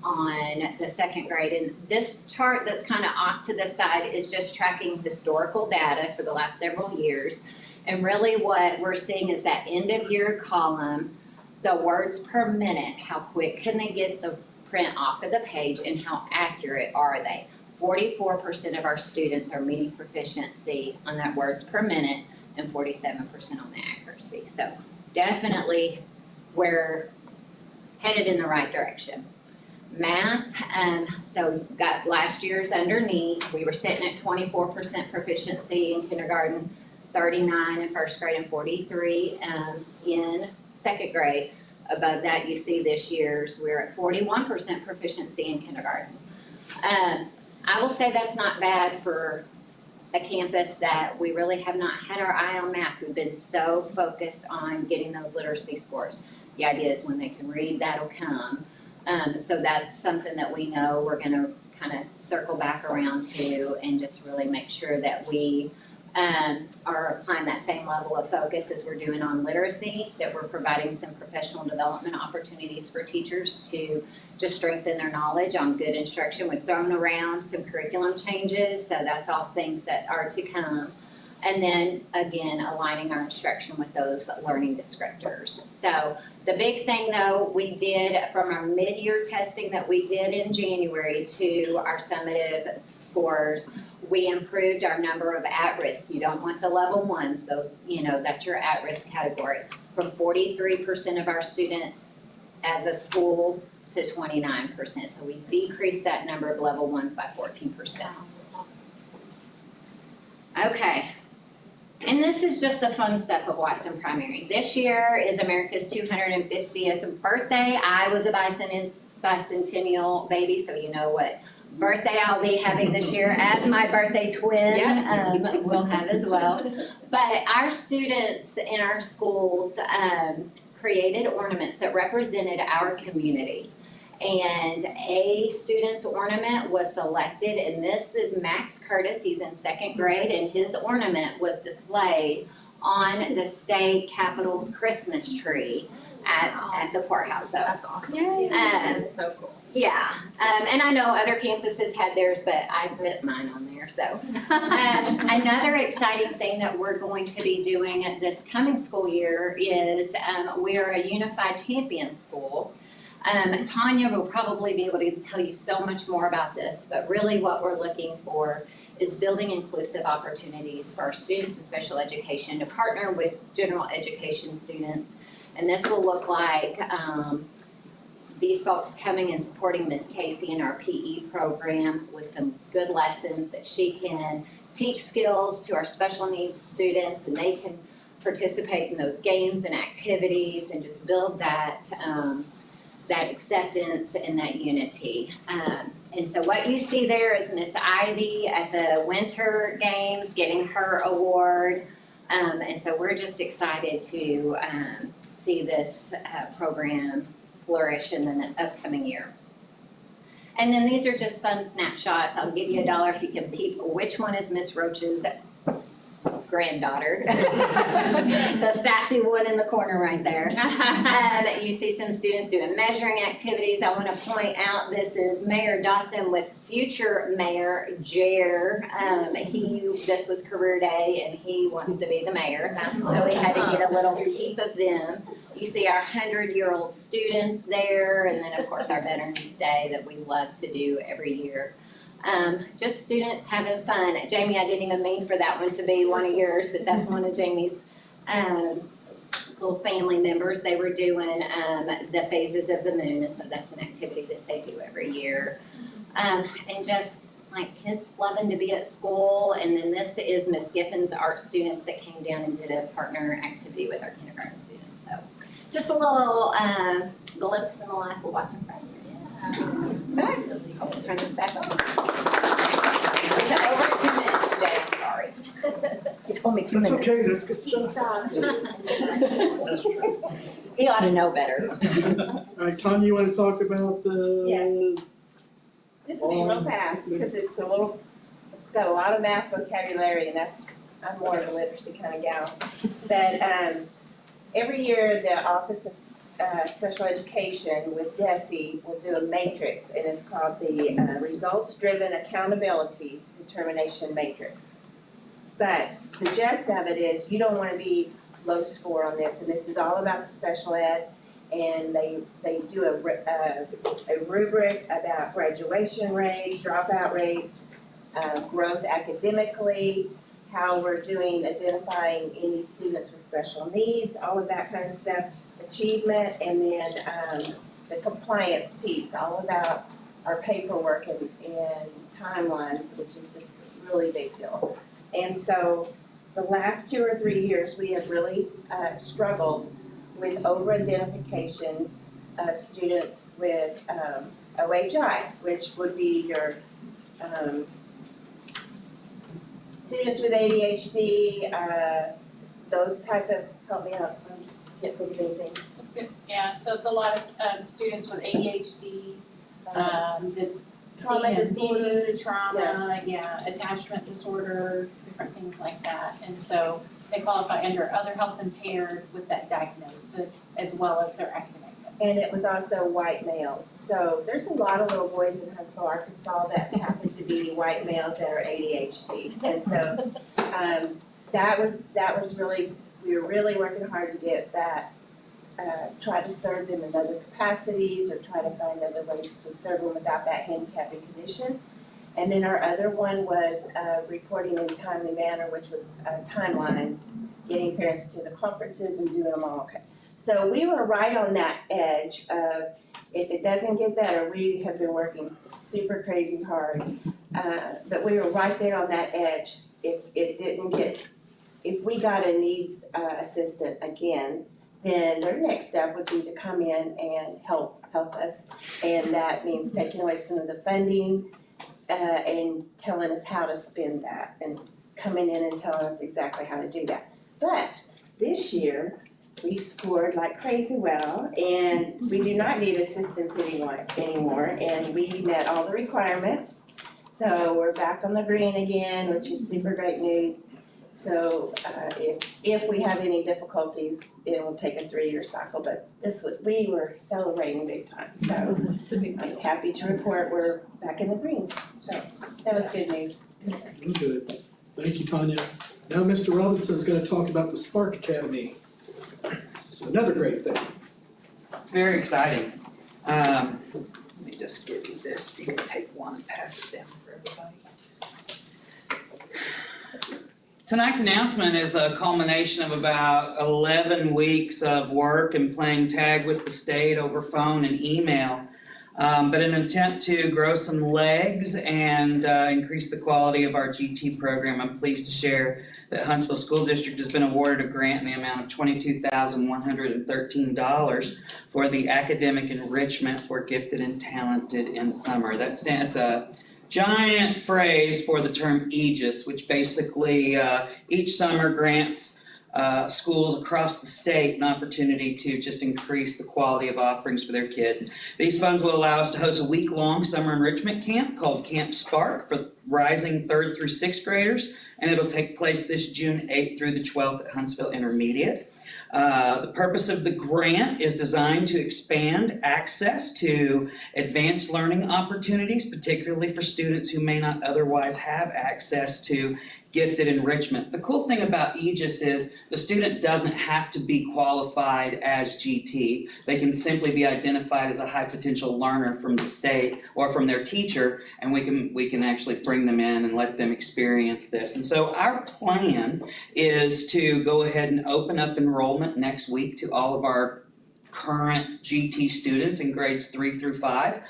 on the second grade. And this chart that's kind of off to the side is just tracking historical data for the last several years. And really what we're seeing is that end of year column, the words per minute, how quick can they get the print off of the page and how accurate are they? 44% of our students are meeting proficiency on that words per minute and 47% on the accuracy. So definitely we're headed in the right direction. Math, so got last year's underneath. We were sitting at 24% proficiency in kindergarten, 39 in first grade and 43 in second grade. Above that, you see this year's, we're at 41% proficiency in kindergarten. I will say that's not bad for a campus that we really have not had our eye on math. We've been so focused on getting those literacy scores. The idea is when they can read, that'll come. So that's something that we know we're gonna kind of circle back around to and just really make sure that we are applying that same level of focus as we're doing on literacy, that we're providing some professional development opportunities for teachers to just strengthen their knowledge on good instruction. We've thrown around some curriculum changes, so that's all things that are to come. And then again, aligning our instruction with those learning descriptors. So the big thing though, we did from our mid-year testing that we did in January to our summative scores, we improved our number of at-risk. You don't want the level ones, those, that's your at-risk category. From 43% of our students as a school to 29%. So we decreased that number of level ones by 14%. Okay. And this is just the fun stuff of Watson Primary. This year is America's 250th birthday. I was a bicentennial baby, so you know what birthday I'll be having this year as my birthday twin will have as well. But our students in our schools created ornaments that represented our community. And a student's ornament was selected, and this is Max Curtis. He's in second grade, and his ornament was displayed on the state capitol's Christmas tree at the courthouse, so. That's awesome. Um, So cool. Yeah, and I know other campuses had theirs, but I put mine on there, so. Another exciting thing that we're going to be doing this coming school year is, we're a unified champion school. Tanya will probably be able to tell you so much more about this, but really what we're looking for is building inclusive opportunities for our students in special education to partner with general education students. And this will look like, these folks coming and supporting Miss Casey in our PE program with some good lessons that she can teach skills to our special needs students, and they can participate in those games and activities and just build that, that acceptance and that unity. And so what you see there is Miss Ivy at the Winter Games getting her award. And so we're just excited to see this program flourish in the upcoming year. And then these are just fun snapshots. I'll give you $1 if you can peep which one is Miss Roach's granddaughter. The sassy one in the corner right there. You see some students doing measuring activities. I want to point out this is Mayor Dotson with future Mayor Jer. This was career day and he wants to be the mayor. So we had to get a little peep of them. You see our 100-year-old students there, and then of course our Veterans Day that we love to do every year. Just students having fun. Jamie, I didn't even mean for that one to be one of yours, but that's one of Jamie's little family members. They were doing the phases of the moon, and so that's an activity that they do every year. And just like kids loving to be at school. And then this is Miss Giffen's art students that came down and did a partner activity with our kindergarten students. So just a little glimpse in the life of Watson Primary. Good. I'll turn this back over. It's over 2 minutes, Jay, I'm sorry. You told me 2 That's minutes. okay, that's good stuff. He ought to know better. All right, Tanya, you want to talk about the? Yes. This will be real fast, because it's got a lot of math vocabulary, and I'm more of a literacy kind of gal. But, every year, the Office of Special Education with DESE will do a matrix, and it's called the Results-Driven Accountability Determination Matrix. But the gist of it is, you don't want to be low score on this, and this is all about the special ed, and they do a rubric about graduation rates, dropout rates, growth academically, how we're doing identifying any students with special needs, all of that kind of stuff, achievement, and then the compliance piece, all about our paperwork and timelines, which is a really big deal. And so the last 2 or 3 years, we have really struggled with over-identification of students with OHI, which would be your students with ADHD, those type of, help me out, can't think of anything. So it's good, yeah, so it's a lot of students with ADHD, the Trauma disorders. DMD, trauma, attachment disorder, different things like that. And so they qualify under other health impaired with that diagnosis as well as their academic tests. And it was also white males. So there's a lot of little boys in Huntsville, Arkansas that happen to be white males that are ADHD. And so that was really, we were really working hard to get that, try to serve them in other capacities or try to find other ways to serve them without that handicapping condition. And then our other one was reporting in a timely manner, which was timelines, getting parents to the conferences and doing them all okay. So we were right on that edge of, if it doesn't get better, we have been working super crazy hard. But we were right there on that edge. If we got a needs assistant again, then their next step would be to come in and help us. And that means taking away some of the funding and telling us how to spend that and coming in and telling us exactly how to do that. But this year, we scored like crazy well, and we do not need assistance anymore, and we met all the requirements. So we're back on the green again, which is super great news. So, if we have any difficulties, it will take a 3-year cycle, but we were celebrating big time, so It's a big I'm deal. happy to report we're back in the green, so that was good news. Good. Thank you, Tanya. Now Mr. Robinson's gonna talk about the Spark Academy. Another great thing. It's very exciting. Let me just give you this, if you can take one and pass it down for everybody. Tonight's announcement is a culmination of about 11 weeks of work and playing tag with the state over phone and email. But in an attempt to grow some legs and increase the quality of our GT program, I'm pleased to share that Huntsville School District has been awarded a grant in the amount of $22,113 for the academic enrichment for gifted and talented in summer. That's a giant phrase for the term Aegis, which basically each summer grants schools across the state an opportunity to just increase the quality of offerings for their kids. These funds will allow us to host a week-long summer enrichment camp called Camp Spark for rising 3rd through 6th graders, and it'll take place this June 8th through the 12th at Huntsville Intermediate. The purpose of the grant is designed to expand access to advanced learning opportunities, particularly for students who may not otherwise have access to gifted enrichment. The cool thing about Aegis is the student doesn't have to be qualified as GT. They can simply be identified as a high potential learner from the state or from their teacher, and we can actually bring them in and let them experience this. And so our plan is to go ahead and open up enrollment next week to all of our current GT students in grades 3 through 5.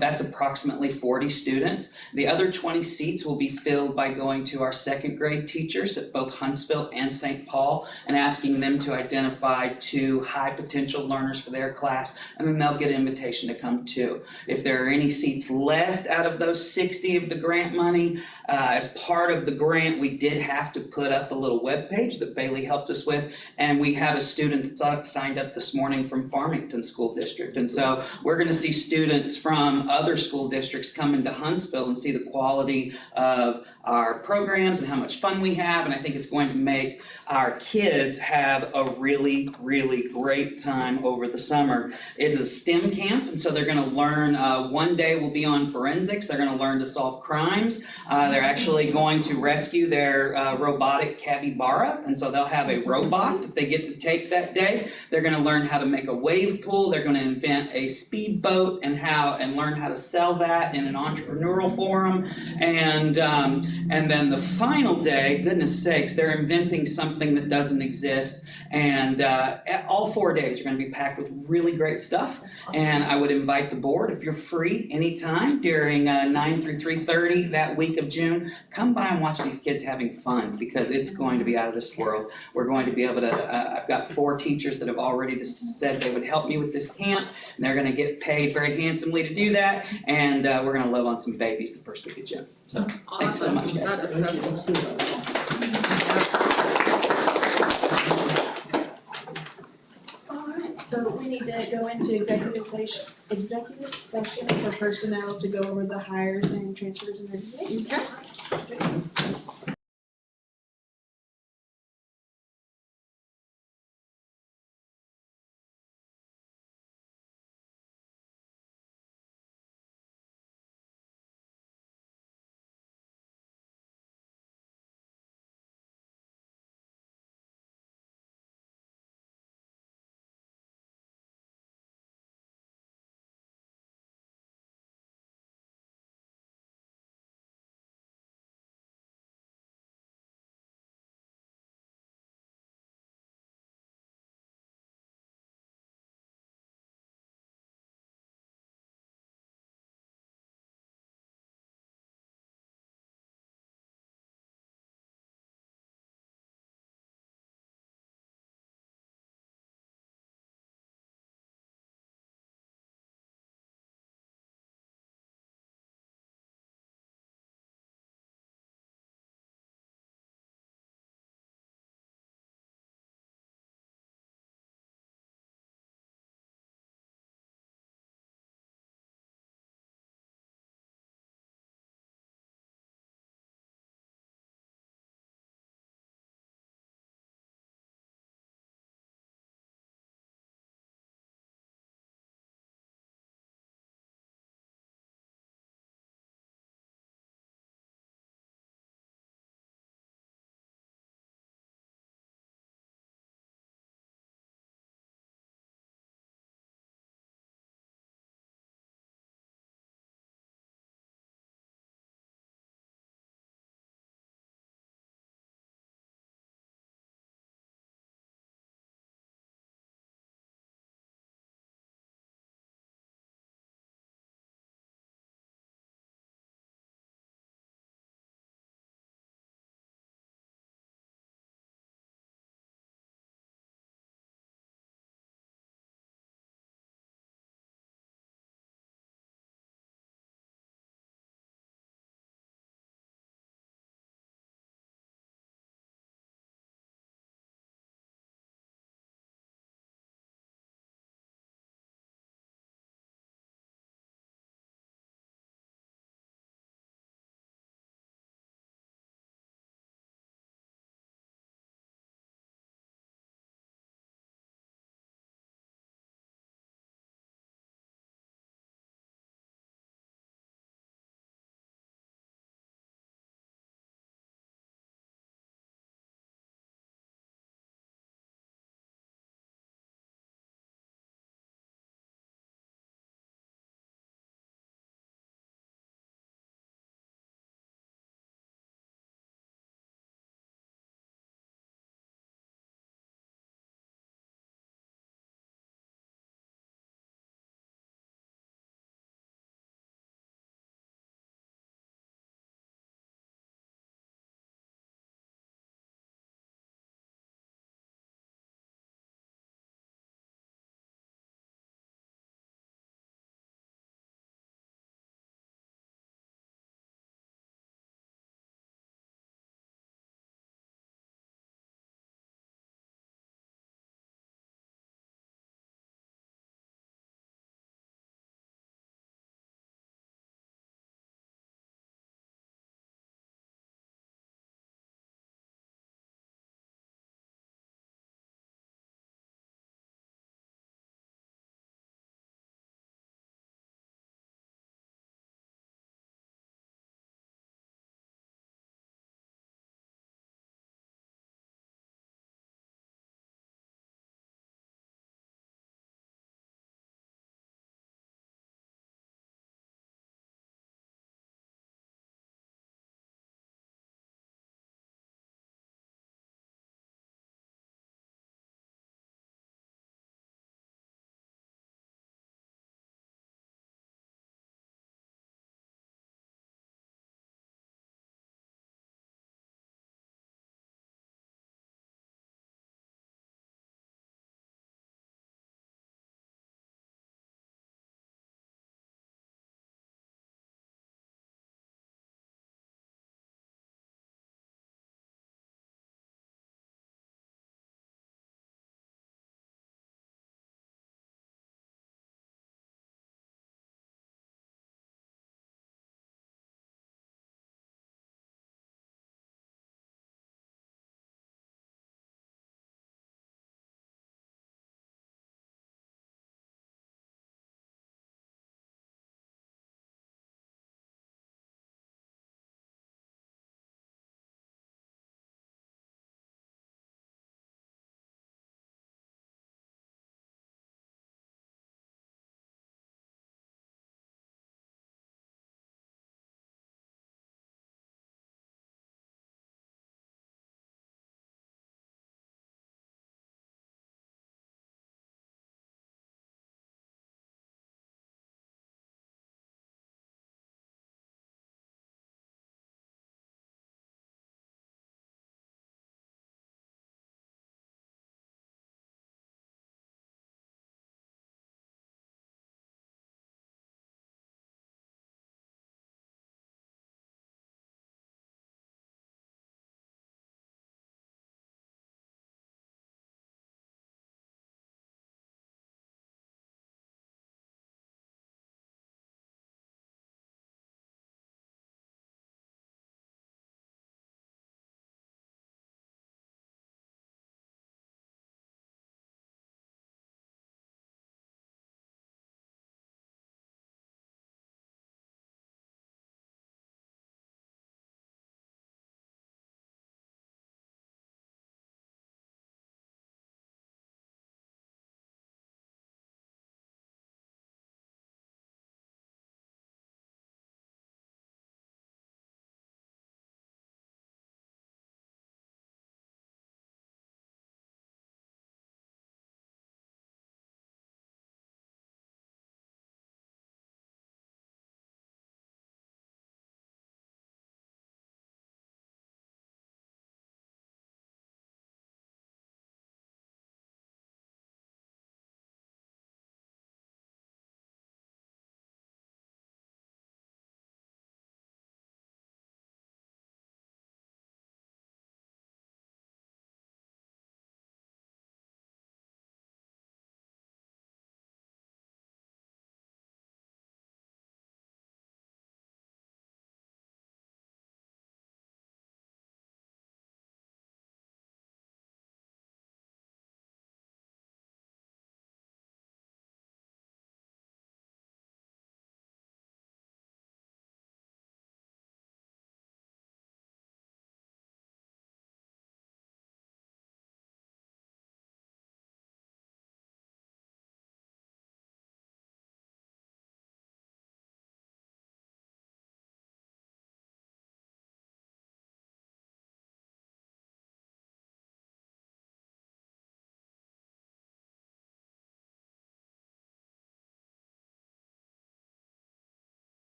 That's approximately 40 students. The other 20 seats will be filled by going to our 2nd grade teachers at both Huntsville and St. Paul and asking them to identify 2 high potential learners for their class, and then they'll get an invitation to come too. If there are any seats left out of those 60 of the grant money, as part of the grant, we did have to put up a little web page that Bailey helped us with, and we have a student that's signed up this morning from Farmington School District. And so we're going to see students from other school districts come into Huntsville and see the quality of our programs and how much fun we have, and I think it's going to make our kids have a really, really great time over the summer. It's a STEM camp, and so they're going to learn, one day will be on forensics, they're going to learn to solve crimes, they're actually going to rescue their robotic capybara, and so they'll have a robot that they get to take that day. They're going to learn how to make a wave pool, they're going to invent a speedboat and learn how to sell that in an entrepreneurial forum, and then the final day, goodness sakes, they're inventing something that doesn't exist, and all 4 days are going to be packed with really great stuff. And I would invite the board, if you're free anytime during 9 through 3:30 that week of June, come by and watch these kids having fun, because it's going to be out of this world. We're going to be able to, I've got 4 teachers that have already said they would help me with this camp, and they're going to get paid very handsomely to do that, and we're going to love on some babies the first week of June. So thanks so much, guys. Alright, so we need to go into executive session for personnel to go over the hires and transfers and everything. Okay.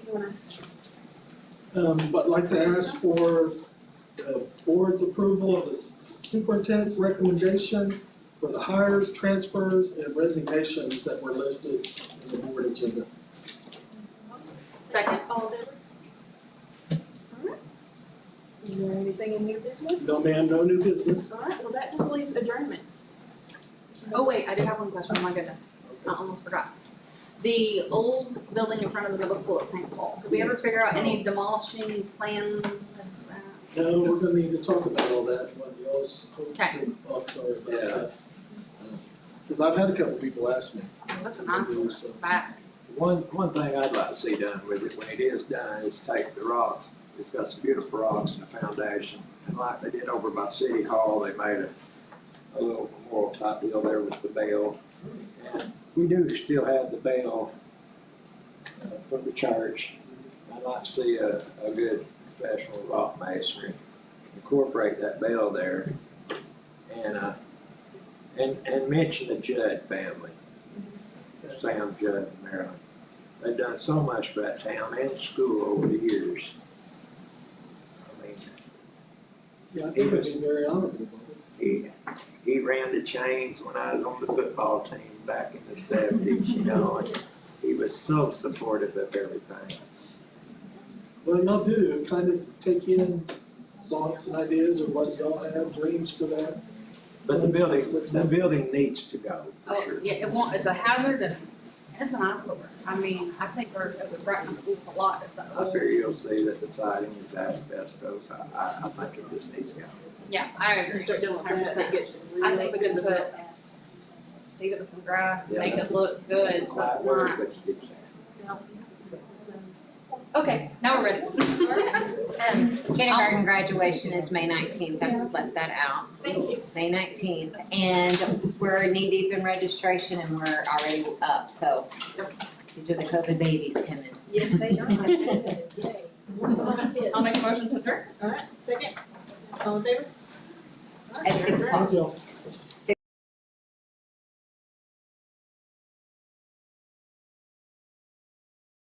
You wanna? But I'd like to ask for the board's approval of the superintendent's recommendation for the hires, transfers, and resignations that were listed in the board agenda. Second. All in favor? Alright. Is there anything in new business? No, ma'am, no new business. Alright, well, that just leaves adjournment. Oh, wait, I do have one question, oh my goodness, I almost forgot. The old building in front of the middle school at St. Paul, did we ever figure out any demolishing plan? No, we're gonna need to talk about all that, what y'all's hopes Okay. and thoughts are about Yeah. that. Cause I've had a couple people ask me. That's a nice one, So, back. One thing I'd like to see done with it, when it is done, is take the rocks, it's got some beautiful rocks in the foundation. And like they did over by City Hall, they made a little memorial type deal there with the bell. And we do still have the bell for the church. I'd like to see a good professional rock masonry incorporate that bell there. And mention the Judd family, Sam Judd in Maryland. They've done so much for that town and school over the years. I mean, yeah, I think it'd be very honorable. he ran the chains when I was on the football team back in the 70s, you know, and he was so supportive of everything. Well, y'all do kind of take in thoughts and ideas of what y'all have, dreams for that. But the building needs to go, for Oh, sure. yeah, it won't, it's a hazard and it's an eyesore. I mean, I think it would brighten the school a lot if the I old. figure you'll see that the siding is asbestos. I think it just needs to go. Yeah, I agree. Start doing 100%. that. I think we could put, seed it with some grass, Yeah, make it that's look good, so it's not. Okay, now we're ready. Kindergarten graduation is May 19th, I left that out. Thank you. May 19th, and we're knee deep in registration and we're already up, so these are the COVID babies coming. Yes, they are. I'll make a motion to adjourn. Alright, second. All in favor? At 6 o'clock. Thank y'all.